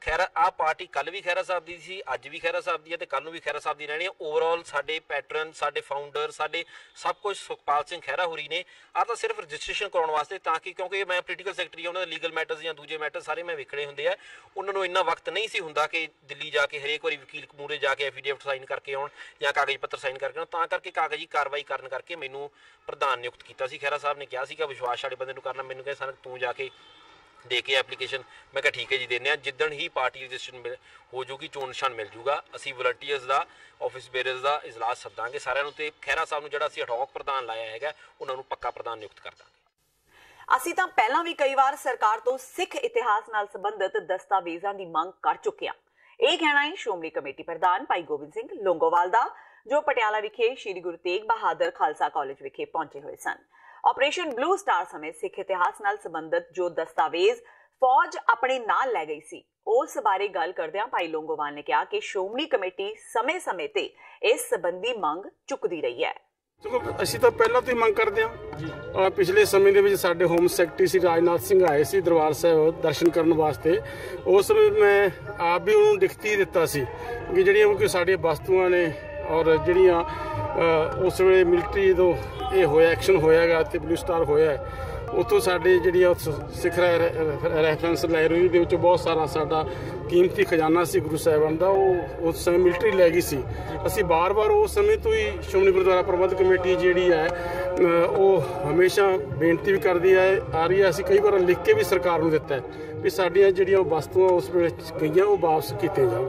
ਖਹਿਰਾ ਆਹ ਪਾਰਟੀ ਕੱਲ ਵੀ ਖਹਿਰਾ ਸਾਹਿਬ ਦੀ ਸੀ, ਅੱਜ ਵੀ ਖਹਿਰਾ ਸਾਹਿਬ ਦੀ ਹੈ ਤੇ ਕੱਲ ਨੂੰ ਵੀ ਖਹਿਰਾ ਸਾਹਿਬ ਦੀ ਰਹਿਣੀ ਹੈ। ਓਵਰਆਲ ਸਾਡੇ ਪੈਟਰਨ, ਸਾਡੇ ਫਾਊਂਡਰ, ਸਾਡੇ ਸਭ ਕੁਝ ਸੁਖਪਾਲ ਸਿੰਘ ਖਹਿਰਾ ਹੋਰੀ ਨੇ। ਆਹ ਤਾਂ ਸਿਰਫ ਰਜਿਸਟ੍ਰੇਸ਼ਨ ਕਰਾਉਣ ਵਾਸਤੇ, ਤਾਂ ਕਿ ਕਿਉਂਕਿ ਮੈਂ ਪੋਲੀਟੀਕਲ ਸੈਕਟਰੀ, ਉਹਨਾਂ ਦੇ ਲੀਗਲ ਮੈਟਰਸ ਜਾਂ ਦੂਜੇ ਮੈਟਰ ਸਾਰੇ ਮੈਂ ਵੇਖਣੇ ਹੁੰਦੇ ਆ। ਉਹਨਾਂ ਨੂੰ ਇੰਨਾ ਵਕਤ ਨਹੀਂ ਸੀ ਹੁੰਦਾ ਕਿ ਦਿੱਲੀ ਜਾ ਕੇ ਹਰੇਕ ਵਾਰੀ ਵਕੀਲ ਮੂਹਰੇ ਜਾ ਕੇ ਐਫੀਡੇਵਿਟ ਸਾਈਨ ਕਰਕੇ ਆਉਣ ਜਾਂ ਕਾਗਜ਼ ਪੱਤਰ ਸਾਈਨ ਕਰਕੇ ਆਉਣ। ਤਾਂ ਕਰਕੇ ਕਾਗਜ਼ੀ ਕਾਰਵਾਈ ਕਰਨ ਕਰਕੇ ਮੈਨੂੰ ਪ੍ਰਧਾਨ ਨਿਯੁਕਤ ਕੀਤਾ ਸੀ। ਖਹਿਰਾ ਸਾਹਿਬ ਨੇ ਕਿਹਾ ਸੀਗਾ ਵਿਸ਼ਵਾਸ ਵਾਲੇ ਬੰਦੇ ਨੂੰ ਕਰਨਾ, ਮੈਨੂੰ ਕਹਿੰਦੇ ਸਨ ਤੂੰ ਜਾ ਕੇ ਦੇ ਕੇ ਐਪਲੀਕੇਸ਼ਨ। ਮੈਂ ਕਿਹਾ ਠੀਕ ਹੈ ਜੀ ਦਿੰਦੇ ਹਾਂ। ਜਿੱਦਣ ਹੀ ਪਾਰਟੀ ਰਜਿਸਟ੍ਰੇਸ਼ਨ ਹੋ ਜੂਗੀ, ਚੋਣ ਨਿਸ਼ਾਨ ਮਿਲ ਜੂਗਾ, ਅਸੀਂ ਵਲੰਟੀਅਰਸ ਦਾ, ਆਫਿਸ ਬੇਅਰਰਸ ਦਾ ਇਜਲਾਸ ਸੱਦਾਂਗੇ ਸਾਰਿਆਂ ਨੂੰ ਤੇ ਖਹਿਰਾ ਸਾਹਿਬ ਨੂੰ ਜਿਹੜਾ ਅਸੀਂ ਐਡਹੌਕ ਪ੍ਰਧਾਨ ਲਾਇਆ ਹੈਗਾ ਉਹਨਾਂ ਨੂੰ ਪੱਕਾ ਪ੍ਰਧਾਨ ਨਿਯੁਕਤ ਕਰ ਦਾਂਗੇ। ਅਸੀਂ ਤਾਂ ਪਹਿਲਾਂ ਵੀ ਕਈ ਵਾਰ ਸਰਕਾਰ ਤੋਂ ਸਿੱਖ ਇਤਿਹਾਸ ਨਾਲ ਸੰਬੰਧਿਤ ਦਸਤਾਵੇਜ਼ਾਂ ਦੀ ਮੰਗ ਕਰ ਚੁੱਕੇ ਹਾਂ। ਇਹ ਕਹਿਣਾ ਹੈ ਸ਼੍ਰੋਮਣੀ ਕਮੇਟੀ ਪ੍ਰਧਾਨ ਭਾਈ ਗੋਬਿੰਦ ਸਿੰਘ ਲੌਂਗੋਵਾਲ ਦਾ, ਜੋ ਪਟਿਆਲਾ ਵਿਖੇ ਸ਼੍ਰੀ ਗੁਰੂ ਤੇਗ ਬਹਾਦਰ ਖਾਲਸਾ ਕਾਲਜ ਵਿਖੇ ਪਹੁੰਚੇ ਹੋਏ ਸਨ। ਆਪਰੇਸ਼ਨ ਬਲੂ ਸਟਾਰ ਸਮੇਂ ਸਿੱਖ ਇਤਿਹਾਸ ਨਾਲ ਸੰਬੰਧਿਤ ਜੋ ਦਸਤਾਵੇਜ਼ ਫੌਜ ਆਪਣੇ ਨਾਲ ਲੈ ਗਈ ਸੀ, ਉਸ ਬਾਰੇ ਗੱਲ ਕਰਦਿਆਂ ਭਾਈ ਲੌਂਗੋਵਾਲ ਨੇ ਕਿਹਾ ਕਿ ਸ਼੍ਰੋਮਣੀ ਕਮੇਟੀ ਸਮੇਂ-ਸਮੇਂ ਤੇ ਇਸ ਸੰਬੰਧੀ ਮੰਗ ਚੁੱਕਦੀ ਰਹੀ ਹੈ। ਅਸੀਂ ਤਾਂ ਪਹਿਲਾਂ ਤੋਂ ਹੀ ਮੰਗ ਕਰਦੇ ਹਾਂ। ਪਿਛਲੇ ਸਮੇਂ ਦੇ ਵਿੱਚ ਸਾਡੇ ਹੋਮ ਸੈਕਟਰੀ ਸੀ ਰਾਜਨਾਥ ਸਿੰਘ ਆਏ ਸੀ ਦਰਬਾਰ ਸਾਹਿਬ ਦਰਸ਼ਨ ਕਰਨ ਵਾਸਤੇ। ਉਸ ਸਮੇਂ ਮੈਂ ਆਪ ਵੀ ਉਹਨੂੰ ਲਿਖਤੀ ਦਿੱਤਾ ਸੀ ਕਿ ਜਿਹੜੀਆਂ ਕਿ ਸਾਡੀਆਂ ਵਸਤੂਆਂ ਨੇ ਔਰ ਜਿਹੜੀਆਂ ਉਸ ਵੇਲੇ ਮਿਲਟਰੀ ਜਦੋਂ ਇਹ ਹੋਇਆ ਐਕਸ਼ਨ ਹੋਇਆਗਾ ਤੇ ਬਲੂ ਸਟਾਰ ਹੋਇਆ, ਉੱਥੋਂ ਸਾਡੇ ਜਿਹੜੀਆਂ ਸਿੱਖ ਰੈਫਰੈਂਸ ਲਾਇਬ੍ਰੇਰੀ ਦੇ ਵਿੱਚ ਬਹੁਤ ਸਾਰਾ ਸਾਡਾ ਕੀਮਤੀ ਖਜ਼ਾਨਾ ਸੀ ਗੁਰੂ ਸਾਹਿਬਾਨ ਦਾ, ਉਹ ਉਸ ਸਮੇਂ ਮਿਲਟਰੀ ਲੈ ਗਈ ਸੀ। ਅਸੀਂ ਬਾਰ-ਬਾਰ ਉਸ ਸਮੇਂ ਤੋਂ ਹੀ ਸ਼੍ਰੋਮਣੀ ਗੁਰਦੁਆਰਾ ਪ੍ਰਬੰਧਕ ਕਮੇਟੀ ਜਿਹੜੀ ਹੈ ਉਹ ਹਮੇਸ਼ਾ ਬੇਨਤੀ ਵੀ ਕਰਦੀ ਆ ਰਹੀ ਹੈ। ਅਸੀਂ ਕਈ ਵਾਰ ਲਿਖ ਕੇ ਵੀ ਸਰਕਾਰ ਨੂੰ ਦਿੱਤਾ ਵੀ ਸਾਡੀਆਂ ਜਿਹੜੀਆਂ ਵਸਤੂਆਂ ਉਸ ਵੇਲੇ ਗਈਆਂ ਉਹ ਵਾਪਸ ਕੀਤੀਆਂ ਜਾਣ।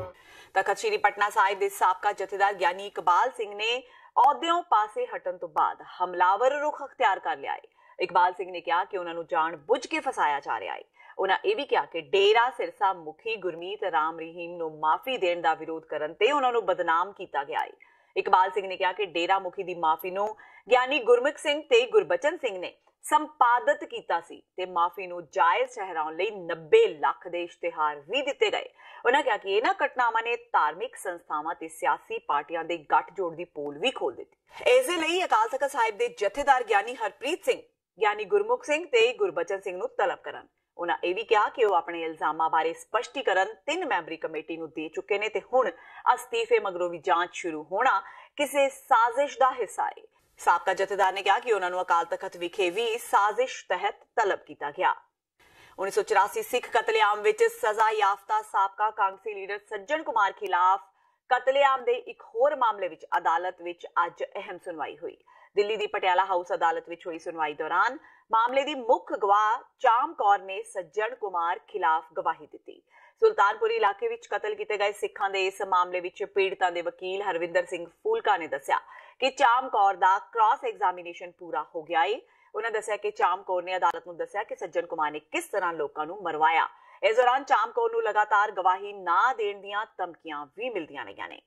ਤਖਤ ਸ੍ਰੀ ਪਟਨਾ ਸਾਹਿਬ ਦੇ ਸਾਬਕਾ ਜਥੇਦਾਰ ਗਿਆਨੀ ਇਕਬਾਲ ਸਿੰਘ ਨੇ ਅਹੁਦਿਆਂ ਪਾਸੇ ਹਟਣ ਤੋਂ ਬਾਅਦ ਹਮਲਾਵਰ ਰੁਖ ਅਖਤਿਆਰ ਕਰ ਲਿਆ ਹੈ। ਇਕਬਾਲ ਸਿੰਘ ਨੇ ਕਿਹਾ ਕਿ ਉਹਨਾਂ ਨੂੰ ਜਾਣ ਬੁੱਝ ਕੇ ਫਸਾਇਆ ਜਾ ਰਿਹਾ ਹੈ। ਉਹਨਾਂ ਇਹ ਵੀ ਕਿਹਾ ਕਿ ਡੇਰਾ ਸਿਰਸਾ ਮੁਖੀ ਗੁਰਮੀਤ ਰਾਮ ਰਹੀਮ ਨੂੰ ਮਾਫੀ ਦੇਣ ਦਾ ਵਿਰੋਧ ਕਰਨ ਤੇ ਉਹਨਾਂ ਨੂੰ ਬਦਨਾਮ ਕੀਤਾ ਗਿਆ ਹੈ। ਇਕਬਾਲ ਸਿੰਘ ਨੇ ਕਿਹਾ ਕਿ ਡੇਰਾ ਮੁਖੀ ਦੀ ਮਾਫੀ ਨੂੰ ਗਿਆਨੀ ਗੁਰਮੁਖ ਸਿੰਘ ਤੇ ਗੁਰਬਚਨ ਸਿੰਘ ਨੇ ਸੰਪਾਦਿਤ ਕੀਤਾ ਸੀ ਤੇ ਮਾਫੀ ਨੂੰ ਜਾਇਜ਼ ਠਹਿਰਾਉਣ ਲਈ 90 ਲੱਖ ਦੇ ਇਸ਼ਤਿਹਾਰ ਵੀ ਦਿੱਤੇ ਗਏ। ਉਹਨਾਂ ਕਿਹਾ ਕਿ ਇਹਨਾਂ ਘਟਨਾਵਾਂ ਨੇ ਧਾਰਮਿਕ ਸੰਸਥਾਵਾਂ ਤੇ ਸਿਆਸੀ ਪਾਰਟੀਆਂ ਦੇ ਗੱਠਜੋੜ ਦੀ ਪੋਲ ਵੀ ਖੋਲ ਦਿੱਤੀ। ਇਸ ਦੇ ਲਈ ਅਕਾਲ ਤਖਤ ਸਾਹਿਬ ਦੇ ਜਥੇਦਾਰ ਗਿਆਨੀ ਹਰਪ੍ਰੀਤ ਸਿੰਘ, ਗਿਆਨੀ ਗੁਰਮੁਖ ਸਿੰਘ ਤੇ ਗੁਰਬਚਨ ਸਿੰਘ ਨੂੰ ਤਲਬ ਕਰਨ। ਉਹਨਾਂ ਇਹ ਵੀ ਕਿਹਾ ਕਿ ਉਹ ਆਪਣੇ ਇਲਜ਼ਾਮਾਂ ਬਾਰੇ ਸਪਸ਼ਟੀਕਰਨ 3 ਮੈਂਬਰੀ ਕਮੇਟੀ ਨੂੰ ਦੇ ਚੁੱਕੇ ਨੇ ਤੇ ਹੁਣ ਅਸਤੀਫੇ ਮਗਰੋਂ ਵੀ ਜਾਂਚ ਸ਼ੁਰੂ ਹੋਣਾ ਕਿਸੇ ਸਾਜ਼ਿਸ਼ ਦਾ ਹਿੱਸਾ ਹੈ। ਸਾਬਕਾ ਜਥੇਦਾਰ ਨੇ ਕਿਹਾ ਕਿ ਉਹਨਾਂ ਨੂੰ ਅਕਾਲ ਤਖਤ ਵਿਖੇ ਵੀ ਸਾਜ਼ਿਸ਼ ਤਹਿਤ ਤਲਬ ਕੀਤਾ ਗਿਆ। 1984 ਸਿੱਖ ਕਤਲੇਆਮ ਵਿੱਚ ਸਜ਼ਾ ਯਾਫਤਾ ਸਾਬਕਾ ਕਾਂਗਰਸੀ ਲੀਡਰ ਸੱਜਣ ਕੁਮਾਰ ਖਿਲਾਫ ਕਤਲੇਆਮ ਦੇ ਇੱਕ ਹੋਰ ਮਾਮਲੇ ਵਿੱਚ ਅਦਾਲਤ ਵਿੱਚ ਅੱਜ ਅਹਿਮ ਸੁਣਵਾਈ ਹੋਈ। ਦਿੱਲੀ ਦੀ ਪਟਿਆਲਾ ਹਾਊਸ ਅਦਾਲਤ ਵਿੱਚ ਹੋਈ ਸੁਣਵਾਈ ਦੌਰਾਨ ਮਾਮਲੇ ਦੀ ਮੁੱਖ ਗਵਾਹ ਚਾਮ ਕੌਰ ਨੇ ਸੱਜਣ ਕੁਮਾਰ ਖਿਲਾਫ ਗਵਾਹੀ ਦਿੱਤੀ। ਸੁਲਤਾਨਪੁਰੀ ਇਲਾਕੇ ਵਿੱਚ ਕਤਲ ਕੀਤੇ ਗਏ ਸਿੱਖਾਂ ਦੇ ਇਸ ਮਾਮਲੇ ਵਿੱਚ ਪੀੜਤਾਂ ਦੇ ਵਕੀਲ ਹਰਵਿੰਦਰ ਸਿੰਘ ਫੂਲਕਾ ਨੇ ਦੱਸਿਆ ਕਿ ਚਾਮ ਕੌਰ ਦਾ ਕ੍ਰਾਸ ਐਗਜ਼ਾਮੀਨੇਸ਼ਨ ਪੂਰਾ ਹੋ ਗਿਆ ਹੈ। ਉਹਨਾਂ ਦੱਸਿਆ ਕਿ ਚਾਮ ਕੌਰ ਨੇ ਅਦਾਲਤ ਨੂੰ ਦੱਸਿਆ ਕਿ ਸੱਜਣ ਕੁਮਾਰ ਨੇ ਕਿਸ ਤਰ੍ਹਾਂ ਲੋਕਾਂ ਨੂੰ ਮਰਵਾਇਆ। ਇਸ ਦੌਰਾਨ ਚਾਮ ਕੌਰ ਨੂੰ ਲਗਾਤਾਰ ਗਵਾਹੀ ਨਾ ਦੇਣ ਦੀਆਂ ਧਮਕੀਆਂ ਵੀ ਮਿਲਦੀਆਂ ਰਹੀਆਂ ਨੇ।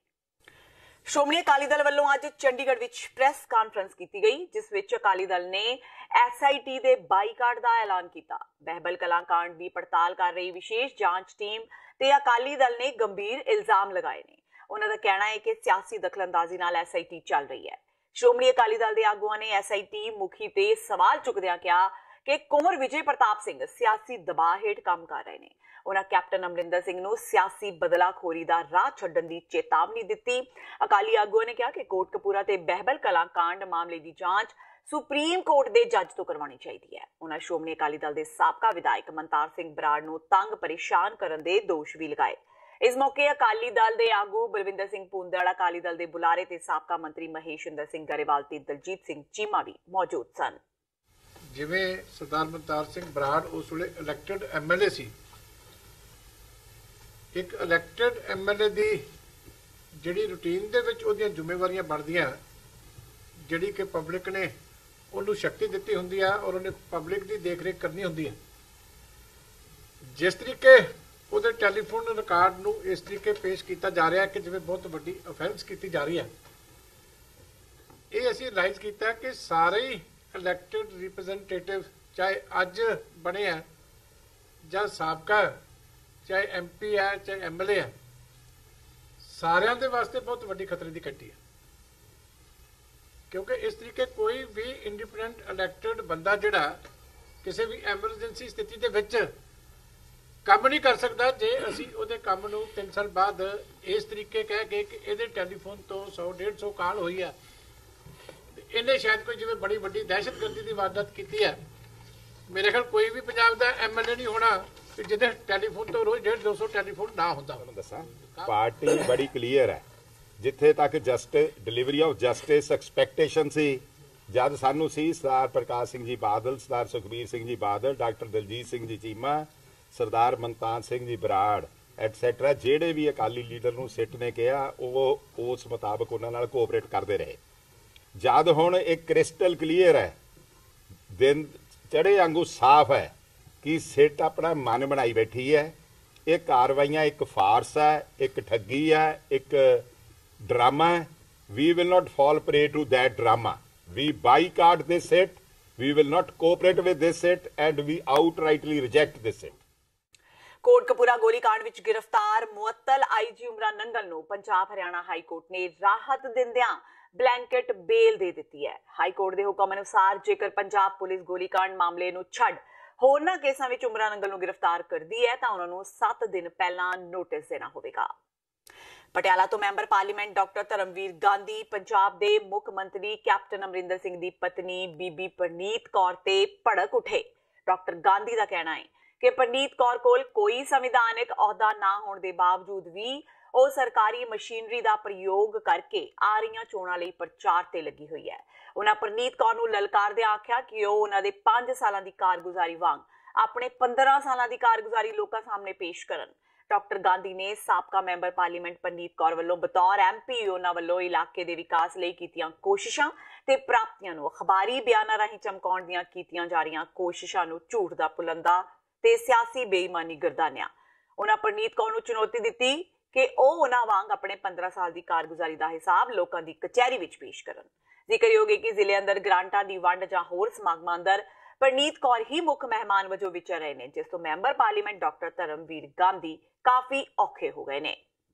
ਸ਼੍ਰੋਮਣੀ ਅਕਾਲੀ ਦਲ ਵੱਲੋਂ ਅੱਜ ਚੰਡੀਗੜ੍ਹ ਵਿੱਚ ਪ੍ਰੈਸ ਕਾਨਫਰੰਸ ਕੀਤੀ ਗਈ, ਜਿਸ ਵਿੱਚ ਅਕਾਲੀ ਦਲ ਨੇ SIT ਦੇ ਬਾਈਕਾਟ ਦਾ ਐਲਾਨ ਕੀਤਾ। ਬਹਿਬਲ ਕਲਾਂ ਕਾਂਡ ਦੀ ਪੜਤਾਲ ਕਰ ਰਹੀ ਵਿਸ਼ੇਸ਼ ਜਾਂਚ ਟੀਮ ਤੇ ਅਕਾਲੀ ਦਲ ਨੇ ਗੰਭੀਰ ਇਲਜ਼ਾਮ ਲਗਾਏ ਨੇ। ਉਹਨਾਂ ਦਾ ਕਹਿਣਾ ਹੈ ਕਿ ਸਿਆਸੀ ਦਖਲਅੰਦਾਜ਼ੀ ਨਾਲ SIT ਚੱਲ ਰਹੀ ਹੈ। ਸ਼੍ਰੋਮਣੀ ਅਕਾਲੀ ਦਲ ਦੇ ਆਗੂਆਂ ਨੇ SIT ਮੁਖੀ ਤੇ ਸਵਾਲ ਚੁੱਕਦਿਆਂ ਕਿਹਾ ਕਿ ਕੁੰਵਰ ਵਿਜੇ ਪ੍ਰਤਾਪ ਸਿੰਘ ਸਿਆਸੀ ਦਬਾਅ ਹੇਠ ਕੰਮ ਕਰ ਰਹੇ ਨੇ। ਉਹਨਾਂ ਕੈਪਟਨ ਅਮਰਿੰਦਰ ਸਿੰਘ ਨੂੰ ਸਿਆਸੀ ਬਦਲਾਖੋਰੀ ਦਾ ਰਾਹ ਛੱਡਣ ਦੀ ਚੇਤਾਵਨੀ ਦਿੱਤੀ। ਅਕਾਲੀ ਆਗੂਆਂ ਨੇ ਕਿਹਾ ਕਿ ਕੋਟਕਪੂਰਾ ਤੇ ਬਹਿਬਲ ਕਲਾਂ ਕਾਂਡ ਮਾਮਲੇ ਦੀ ਜਾਂਚ ਸੁਪਰੀਮ ਕੋਰਟ ਦੇ ਜੱਜ ਤੋਂ ਕਰਵਾਉਣੀ ਚਾਹੀਦੀ ਹੈ। ਉਹਨਾਂ ਸ਼੍ਰੋਮਣੀ ਅਕਾਲੀ ਦਲ ਦੇ ਸਾਬਕਾ ਵਿਧਾਇਕ ਮਨਤਾਰ ਸਿੰਘ ਬਰਾੜ ਨੂੰ ਤੰਗ ਪਰੇਸ਼ਾਨ ਕਰਨ ਦੇ ਦੋਸ਼ ਵੀ ਲਗਾਏ। ਇਸ ਮੌਕੇ ਅਕਾਲੀ ਦਲ ਦੇ ਆਗੂ ਬਲਵਿੰਦਰ ਸਿੰਘ ਭੂੰਦੜ, ਅਕਾਲੀ ਦਲ ਦੇ ਬੁਲਾਰੇ ਤੇ ਸਾਬਕਾ ਮੰਤਰੀ ਮਹੇਸ਼ਿੰਦਰ ਸਿੰਘ ਗਰੇਵਾਲ ਤੇ ਦਲਜੀਤ ਸਿੰਘ ਚੀਮਾ ਵੀ ਮੌਜੂਦ ਸਨ। ਜਿਵੇਂ ਸਰਦਾਰ ਮਨਤਾਰ ਸਿੰਘ ਬਰਾੜ ਉਸ ਵੇਲੇ ਇਲੈਕਟਡ ਐਮਐਲਏ ਸੀ, ਇੱਕ ਇਲੈਕਟਡ ਐਮਐਲਏ ਦੀ ਜਿਹੜੀ ਰੂਟੀਨ ਦੇ ਵਿੱਚ ਉਹਦੀਆਂ ਜ਼ਿੰਮੇਵਾਰੀਆਂ ਬਣਦੀਆਂ, ਜਿਹੜੀ ਕਿ ਪਬਲਿਕ ਨੇ ਉਹਨੂੰ ਸ਼ਕਤੀ ਦਿੱਤੀ ਹੁੰਦੀ ਆ ਔਰ ਉਹਨੇ ਪਬਲਿਕ ਦੀ ਦੇਖ ਰੇਖ ਕਰਨੀ ਹੁੰਦੀ ਹੈ। ਜਿਸ ਤਰੀਕੇ ਉਹਦੇ ਟੈਲੀਫੋਨ ਰਿਕਾਰਡ ਨੂੰ ਇਸ ਤਰੀਕੇ ਪੇਸ਼ ਕੀਤਾ ਜਾ ਰਿਹਾ ਕਿ ਜਿਵੇਂ ਬਹੁਤ ਵੱਡੀ ਅਫੈਂਸ ਕੀਤੀ ਜਾ ਰਹੀ ਹੈ, ਇਹ ਅਸੀਂ ਰਿਲਾਈਜ਼ ਕੀਤਾ ਕਿ ਸਾਰੇ ਹੀ ਇਲੈਕਟਡ ਰਿਪਰੈਜ਼ੈਂਟੇਟਿਵ, ਚਾਹੇ ਅੱਜ ਬਣੇ ਆ ਜਾਂ ਸਾਬਕਾ, ਚਾਹੇ ਐਮਪੀ ਹੈ ਚਾਹੇ ਐਮਐਲਏ ਹੈ, ਸਾਰਿਆਂ ਦੇ ਵਾਸਤੇ ਬਹੁਤ ਵੱਡੀ ਖਤਰੇ ਦੀ ਘੰਟੀ ਹੈ। ਕਿਉਂਕਿ ਇਸ ਤਰੀਕੇ ਕੋਈ ਵੀ ਇੰਡੀਪੈਂਡੈਂਟ ਇਲੈਕਟਡ ਬੰਦਾ ਜਿਹੜਾ ਕਿਸੇ ਵੀ ਐਮਰਜੈਂਸੀ ਸਥਿਤੀ ਦੇ ਵਿੱਚ ਕੰਮ ਨਹੀਂ ਕਰ ਸਕਦਾ, ਜੇ ਅਸੀਂ ਉਹਦੇ ਕੰਮ ਨੂੰ 3 ਸਾਲ ਬਾਅਦ ਇਸ ਤਰੀਕੇ ਕਹਿ ਕੇ ਕਿ ਇਹਦੇ ਟੈਲੀਫੋਨ ਤੋਂ 100-150 ਕਾਲ ਹੋਈ ਹੈ, ਇਹਨੇ ਸ਼ਾਇਦ ਕੋਈ ਜਿਵੇਂ ਬੜੀ ਵੱਡੀ ਦਹਿਸ਼ਤਗਰਦੀ ਦੀ ਵਾਰਦਾਤ ਕੀਤੀ ਹੈ। ਮੇਰੇ ਖਿਆਲ ਕੋਈ ਵੀ ਪੰਜਾਬ ਦਾ ਐਮਐਲਏ ਨਹੀਂ ਹੋਣਾ ਕਿ ਜਿਹਦੇ ਟੈਲੀਫੋਨ ਤੋਂ ਰੋਜ਼ 150-200 ਟੈਲੀਫੋਨ ਨਾ ਹੁੰਦਾ। ਤੁਹਾਨੂੰ ਦੱਸਾਂ, ਪਾਰਟੀ ਬੜੀ ਕਲੀਅਰ ਹੈ। ਜਿੱਥੇ ਤੱਕ ਡਿਲੀਵਰੀ ਆਫ ਜਸਟਿਸ ਐਕਸਪੈਕਟੇਸ਼ਨ ਸੀ, ਜਦ ਸਾਨੂੰ ਸੀ ਸਰਦਾਰ ਪ੍ਰਕਾਸ਼ ਸਿੰਘ ਜੀ ਬਾਦਲ, ਸਰਦਾਰ ਸੁਖਬੀਰ ਸਿੰਘ ਜੀ ਬਾਦਲ, ਡਾਕਟਰ ਦਲਜੀਤ ਸਿੰਘ ਜੀ ਚੀਮਾ, ਸਰਦਾਰ ਮਨਤਾਰ ਸਿੰਘ ਜੀ ਬਰਾੜ ਐਟਸੈਟਰਾ, ਜਿਹੜੇ ਵੀ ਅਕਾਲੀ ਲੀਡਰ ਨੂੰ ਸਿੱਟ ਨੇ ਕਿਹਾ ਉਹ ਉਸ ਮੁਤਾਬਕ ਉਹਨਾਂ ਨਾਲ ਕੋਆਪਰੇਟ ਕਰਦੇ ਰਹੇ। ਜਦ ਹੁਣ ਇੱਕ ਕ੍ਰਿਸਟਲ ਕਲੀਅਰ ਹੈ, ਦਿਨ ਚੜੇ ਵਾਂਗੂ ਸਾਫ਼ ਹੈ ਕਿ ਸਿੱਟ ਆਪਣਾ ਮਨ ਬਣਾਈ ਬੈਠੀ ਹੈ। ਇਹ ਕਾਰਵਾਈਆਂ ਇੱਕ ਫਾਰਸ ਹੈ, ਇੱਕ ਠੱਗੀ ਹੈ, ਇੱਕ ਡਰਾਮਾ ਹੈ। We will not fall prey to that drama. We boycott this sit. We will not cooperate with this sit and we outrightly reject this sit. Kotkapura ਗੋਲੀकांड ਵਿੱਚ ਗ੍ਰਿਫਤਾਰ ਮੁਅੱਤਲ ਆਈਜੀ ਉਮਰਾਨ ਨੰਗਲ ਨੂੰ ਪੰਜਾਬ ਹਰਿਆਣਾ ਹਾਈ ਕੋਰਟ ਨੇ ਰਾਹਤ ਦਿੰਦਿਆਂ ਬਲੈਂਕਟ ਬੇਲ ਦੇ ਦਿੱਤੀ ਹੈ। ਹਾਈ ਕੋਰਟ ਦੇ ਹੁਕਮ ਅਨੁਸਾਰ ਜੇਕਰ ਪੰਜਾਬ ਪੁਲਿਸ ਗੋਲੀकांड ਮਾਮਲੇ ਨੂੰ ਛੱਡ ਹੋਰਨਾਂ ਕੇਸਾਂ ਵਿੱਚ ਉਮਰਾਨ ਨੰਗਲ ਨੂੰ ਗ੍ਰਿਫਤਾਰ ਕਰਦੀ ਹੈ ਤਾਂ ਉਹਨਾਂ ਨੂੰ 7 ਦਿਨ ਪਹਿਲਾਂ ਨੋਟਿਸ ਦੇਣਾ ਹੋਵੇਗਾ। ਪਟਿਆਲਾ ਤੋਂ member parliament doctor Dharamvir Gandhi Punjab ਦੇ ਮੁੱਖ ਮੰਤਰੀ ਕੈਪਟਨ ਅਮਰਿੰਦਰ ਸਿੰਘ ਦੀ ਪਤਨੀ ਬੀਬੀ ਪਰਨੀਤ ਕੌਰ ਤੇ ਭੜਕ ਉੱਠੇ। ਡਾਕਟਰ ਗਾਂਧੀ ਦਾ ਕਹਿਣਾ ਹੈ ਕਿ ਪਰਨੀਤ ਕੌਰ ਕੋਲ ਕੋਈ ਸੰਵਿਧਾਨਕ ਅਹੁਦਾ ਨਾ ਹੋਣ ਦੇ ਬਾਵਜੂਦ ਵੀ ਉਹ ਸਰਕਾਰੀ ਮਸ਼ੀਨਰੀ ਦਾ ਪ੍ਰਯੋਗ ਕਰਕੇ ਆ ਰਹੀਆਂ ਚੋਣਾਂ ਲਈ ਪ੍ਰਚਾਰ ਤੇ ਲੱਗੀ ਹੋਈ ਹੈ। ਉਹਨਾਂ ਪਰਨੀਤ ਕੌਰ ਨੂੰ ਲਲਕਾਰਦਿਆਂ ਆਖਿਆ ਕਿ ਉਹ ਉਹਨਾਂ ਦੇ 5 ਸਾਲਾਂ ਦੀ ਕਾਰਗੁਜ਼ਾਰੀ ਵਾਂਗ ਆਪਣੇ 15 ਸਾਲਾਂ ਦੀ ਕਾਰਗੁਜ਼ਾਰੀ ਲੋਕਾਂ ਸਾਹਮਣੇ ਪੇਸ਼ ਕਰਨ। ਡਾਕਟਰ ਗਾਂਧੀ ਨੇ ਸਾਬਕਾ ਮੈਂਬਰ ਪਾਰਲੀਮੈਂਟ ਪਰਨੀਤ ਕੌਰ ਵੱਲੋਂ ਬਤੌਰ ਐਮਪੀ ਉਹਨਾਂ ਵੱਲੋਂ ਇਲਾਕੇ ਦੇ ਵਿਕਾਸ ਲਈ ਕੀਤੀਆਂ ਕੋਸ਼ਿਸ਼ਾਂ ਤੇ ਪ੍ਰਾਪਤੀਆਂ ਨੂੰ ਅਖਬਾਰੀ ਬਿਆਨਾਂ ਰਾਹੀਂ ਚਮਕਾਉਣ ਦੀਆਂ ਕੀਤੀਆਂ ਜਾ ਰਹੀਆਂ ਕੋਸ਼ਿਸ਼ਾਂ ਨੂੰ ਝੂਠ ਦਾ ਪੁਲੰਦਾ ਤੇ ਸਿਆਸੀ ਬੇਈਮਾਨੀ ਗਰਦਾਨਿਆ। ਉਹਨਾਂ ਪਰਨੀਤ ਕੌਰ ਨੂੰ ਚੁਣੌਤੀ ਦਿੱਤੀ ਕਿ ਉਹ ਉਹਨਾਂ ਵਾਂਗ ਆਪਣੇ 15 ਸਾਲ ਦੀ ਕਾਰਗੁਜ਼ਾਰੀ ਦਾ ਹਿਸਾਬ ਲੋਕਾਂ ਦੀ ਕਚਹਿਰੀ ਵਿੱਚ ਪੇਸ਼ ਕਰਨ। ਜ਼ਿਕਰਯੋਗ ਹੈ ਕਿ ਜ਼ਿਲ੍ਹੇ ਅੰਦਰ ਗ੍ਰਾਂਟਾਂ ਦੀ ਵੰਡ ਜਾਂ ਹੋਰ ਸਮਾਗਮਾਂ ਅੰਦਰ ਪਰਨੀਤ ਕੌਰ ਹੀ ਮੁੱਖ ਮਹਿਮਾਨ ਵਜੋਂ ਵਿਚਰ ਰਹੇ ਨੇ, ਜਿਸ ਤੋਂ member parliament doctor Dharamvir Gandhi ਕਾਫੀ ਔਖੇ ਹੋ ਗਏ ਨੇ।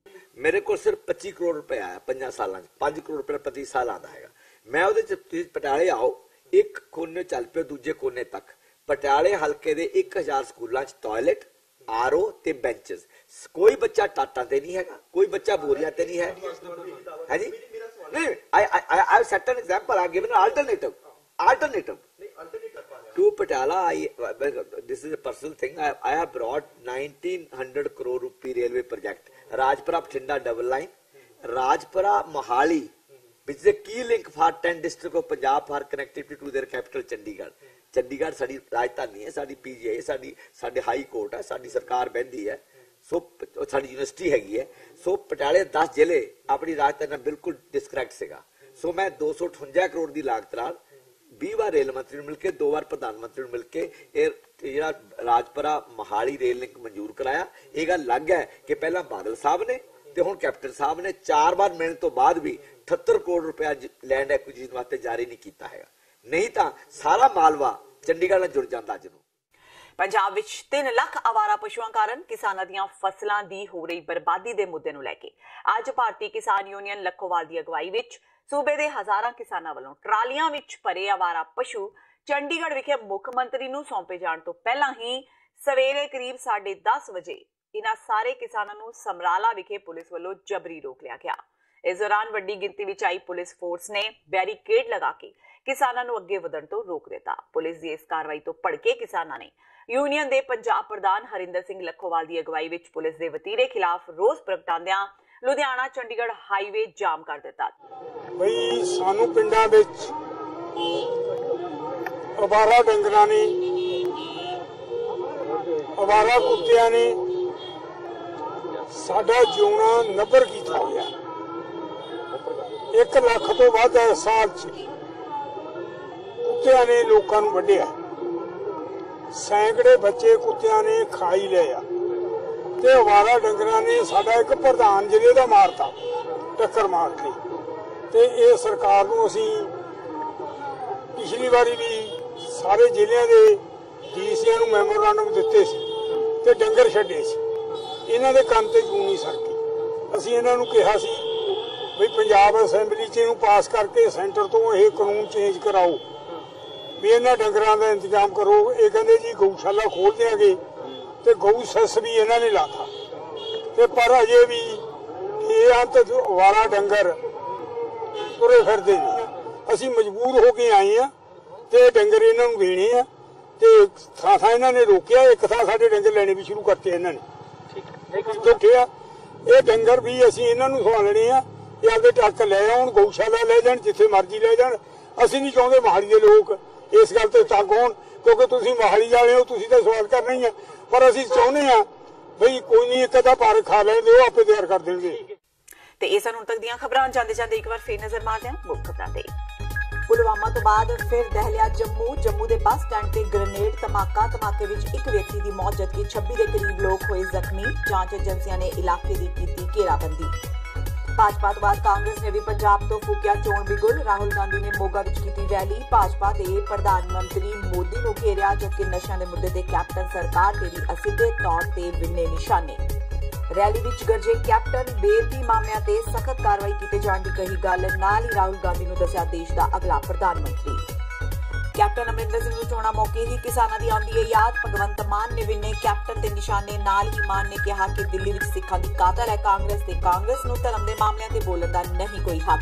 ਮੇਰੇ ਕੋਲ ਸਿਰਫ 25 ਕਰੋੜ ਰੁਪਏ ਆਇਆ 5 ਸਾਲਾਂ 'ਚ, 5 ਕਰੋੜ ਰੁਪਏ ਪ੍ਰਤੀ ਸਾਲ ਆਉਂਦਾ ਹੈਗਾ। ਮੈਂ ਉਹਦੇ 'ਚ ਪਟਿਆਲੇ ਆਓ, ਇੱਕ ਕੋਨੇ ਚੱਲ ਪਿਓ ਦੂਜੇ ਕੋਨੇ ਤੱਕ। ਪਟਿਆਲੇ ਹਲਕੇ ਦੇ 1000 ਸਕੂਲਾਂ 'ਚ ਟਾਇਲਟ, ਆਰਓ ਤੇ ਬੈਂਚਸ। ਕੋਈ ਬੱਚਾ ਟਾਟਾਂ ਤੇ ਨਹੀਂ ਹੈਗਾ, ਕੋਈ ਬੱਚਾ ਬੋਰੀਆਂ ਤੇ ਨਹੀਂ ਹੈ। ਹਾਂਜੀ, ਨਹੀਂ, I set an example. I given an alternative. To Patiala, this is a personal thing. I have brought 1900 crore rupee railway project. Rajpura Bhatinda double line, Rajpura Mohali, which is a key link for 10 districts of Punjab for connectivity to their capital Chandigarh. Chandigarh ਸਾਡੀ ਰਾਜਧਾਨੀ ਹੈ, ਸਾਡੀ PGI, ਸਾਡੇ high court ਹੈ, ਸਾਡੀ ਸਰਕਾਰ ਬਹਿੰਦੀ ਹੈ, ਸੋ ਸਾਡੀ ਯੂਨੀਵਰਸਿਟੀ ਹੈਗੀ ਹੈ। ਸੋ ਪਟਿਆਲੇ 10 ਜ਼ਿਲ੍ਹੇ ਆਪਣੀ ਰਾਜਧਾਨੀ ਨਾਲ ਬਿਲਕੁਲ ਡਿਸਕਰੈਕਟ ਸੀਗਾ। ਸੋ ਮੈਂ 258 ਕਰੋੜ ਦੀ ਲਾਗਤ ਨਾਲ 20 ਵਾਰ ਰੇਲ ਮੰਤਰੀ ਨੂੰ ਮਿਲ ਕੇ, 2 ਵਾਰ ਪ੍ਰਧਾਨ ਮੰਤਰੀ ਨੂੰ ਮਿਲ ਕੇ ਇਹ ਜਿਹੜਾ ਰਾਜਪੁਰਾ ਮੋਹਾਲੀ ਰੇਲ ਲਿੰਕ ਮਨਜ਼ੂਰ ਕਰਾਇਆ। ਇਹ ਗੱਲ ਲੱਗ ਹੈ ਕਿ ਪਹਿਲਾਂ ਬਾਦਲ ਸਾਹਿਬ ਨੇ ਤੇ ਹੁਣ ਕੈਪਟਨ ਸਾਹਿਬ ਨੇ 4 ਵਾਰ ਮਿਲਣ ਤੋਂ ਬਾਅਦ ਵੀ 78 ਕਰੋੜ ਰੁਪਇਆ ਲੈਂਡ ਐਕੁਜੀਸ਼ਨ ਵਾਸਤੇ ਜਾਰੀ ਨਹੀਂ ਕੀਤਾ ਹੈਗਾ। ਨਹੀਂ ਤਾਂ ਸਾਰਾ ਮਾਲਵਾ ਚੰਡੀਗੜ੍ਹ ਨਾਲ ਜੁੜ ਜਾਂਦਾ ਅੱਜ ਨੂੰ। ਪੰਜਾਬ ਵਿੱਚ 3 ਲੱਖ ਆਵਾਰਾ ਪਸ਼ੂਆਂ ਕਾਰਨ ਕਿਸਾਨਾਂ ਦੀਆਂ ਫਸਲਾਂ ਦੀ ਹੋ ਰਹੀ ਬਰਬਾਦੀ ਦੇ ਮੁੱਦੇ ਨੂੰ ਲੈ ਕੇ ਅੱਜ ਭਾਰਤੀ ਕਿਸਾਨ ਯੂਨੀਅਨ ਲੱਖੋਵਾਲ ਦੀ ਅਗਵਾਈ ਵਿੱਚ ਸੂਬੇ ਦੇ ਹਜ਼ਾਰਾਂ ਕਿਸਾਨਾਂ ਵੱਲੋਂ ਟਰਾਲੀਆਂ ਵਿੱਚ ਭਰੇ ਆਵਾਰਾ ਪਸ਼ੂ ਚੰਡੀਗੜ੍ਹ ਵਿਖੇ ਮੁੱਖ ਮੰਤਰੀ ਨੂੰ ਸੌਂਪੇ ਜਾਣ ਤੋਂ ਪਹਿਲਾਂ ਹੀ ਸਵੇਰੇ ਕਰੀਬ 10:30 ਵਜੇ ਇਹਨਾਂ ਸਾਰੇ ਕਿਸਾਨਾਂ ਨੂੰ ਸਮਰਾਲਾ ਵਿਖੇ ਪੁਲਿਸ ਵੱਲੋਂ ਜਬਰੀ ਰੋਕ ਲਿਆ ਗਿਆ। ਇਸ ਦੌਰਾਨ ਵੱਡੀ ਗਿਣਤੀ ਵਿੱਚ ਆਈ ਪੁਲਿਸ ਫੋਰਸ ਨੇ ਬੈਰੀਕੇਡ ਲਗਾ ਕੇ ਕਿਸਾਨਾਂ ਨੂੰ ਅੱਗੇ ਵਧਣ ਤੋਂ ਰੋਕ ਦਿੱਤਾ। ਪੁਲਿਸ ਦੀ ਇਸ ਕਾਰਵਾਈ ਤੋਂ ਭੜਕੇ ਕਿਸਾਨਾਂ ਨੇ यूनियन के पंजाब प्रधान हरिंदर सिंह लखोवाल की अगवाई विच पुलिस के वतीरे खिलाफ रोस प्रगटांदियां लुधियाना चंडीगढ़ हाईवे जाम कर दिता। बई सानू पिंडां विच अवारा डंगरां ने अवारा कुत्तियां ने साडा जिउणा नब्बर कीता होया। 1 लाख तो वध साल च कुत्तियां ने लोकां नूं वड्ढिया। सैकड़े बच्चे कुत्तियां ने खाई लिया ते अवारा डंगरां ने साडा एक प्रधान जिले दा मारता टक्कर मार के। ते ये सरकार नूं असीं पिछली बारी भी सारे जिलिਆਂ ਦੇ ਡੀਸੀਆਂ ਨੂੰ ਮੈਮੋਰੈਂਡਮ ਦਿੱਤੇ ਸੀ ਤੇ ਡੰਗਰ ਛੱਡੇ ਸੀ। ਇਹਨਾਂ ਦੇ ਕੰਨ ਤੇ ਜੂੰ ਨਹੀਂ ਸਰਕੀ। ਅਸੀਂ ਇਹਨਾਂ ਨੂੰ ਕਿਹਾ ਸੀ ਵੀ ਪੰਜਾਬ ਅਸੈਂਬਲੀ 'ਚ ਇਹਨੂੰ ਪਾਸ ਕਰਕੇ ਸੈਂਟਰ ਤੋਂ ਇਹ ਕਾਨੂੰਨ ਚੇਂਜ ਕਰਾਓ भी इन्होंने डंगर का इंतजाम करो। ये कहते जी गऊशाला खोल देंगे तो गऊ सस भी इन्होंने लाता ते पर अजे भी ये अंत अवारा डंगर तुरे फिरते नहीं। असी मजबूर हो के आए हैं तो डंगर इन्होंने देने हैं तो थां थां इन्होंने रोकया। एक थां साडे डंगर लेने भी शुरू करते इन्होंने रोकया। ये डंगर भी असी इन्होंने सवालने हैं ये आपके टक लै आउण गऊशाला लै जाण जिथे मर्जी लै जाण। असी नहीं चाहते मोहाली के लोग इस गल ते तंग होण क्योंकि तुसीं मोहाली वाले हो तुसीं तां सवाल करना ही है पर असीं चाहुंदे हां बई कोई नहीं एक अद्धा पर खा लैण दिओ आपे तैयार कर देणगे। ते इस हुण तक दीयां खबरां जांदे जांदे एक बार फिर नज़र मारदे हां मुੱਖ खबरां ते। पुलवामा तो बाद फिर दहलिया जम्मू दे बस स्टैंड ते ग्रेनेड धमाके विच एक व्यक्ति दी मौत जबकि 26 दे करीब लोग होए जख्मी। जांच एजेंसियां ने इलाके दी कीती घेराबंदी। भाजपा तो बाद कांग्रेस ने भी पंजाब तो फूकिया चोण बिगुल। राहुल गांधी ने मोगा विच कीती रैली। भाजपा दे प्रधानमंत्री मोदी नूं घेरिया जबकि नशा दे मुद्दे ते कैप्टन सरकार दे भी असिद्धे तौर ते विन्ने निशाने। रैली विच गरजे कैप्टन बेदी मामलिਆਂ ते सख्त कार्रवाई कीते जाण दी कही गल। नाल ही राहुल गांधी नूं दस्सिया देश दा अगला प्रधानमंत्री। कैप्टन अमरिंदर सिंह नूं चोणां मौके ही किसानां दी आउंदी है याद। भगवंत मान ने विन्ने कैप्टन ते निशाने। नाल ही मान ने कहा कि दिल्ली विच सिखां दी कातल है कांग्रेस ते कांग्रेस नूं धर्म दे मामलिਆਂ ते बोलण दा नहीं कोई हक।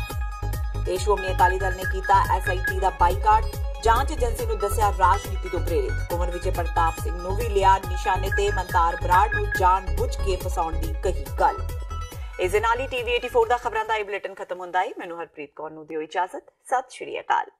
ते श्रोमणी अकाली दल ने कीता SIT दा बाईकाट। जांच एजेंसी नूं दस्सिया राजनीति तो प्रेरित। कुंवर विजय प्रताप सिंह नूं भी लिया निशाने ते। मनतार बराड़ नूं जान बुझ के फसाउण दी कही गल। इस दे नाल ही TV 84 दा खबरां दा बुलेटिन खत्म हुंदा है। मैनूं हरप्रीत कौर नूं दिओ इजाजत। सत श्री अकाल।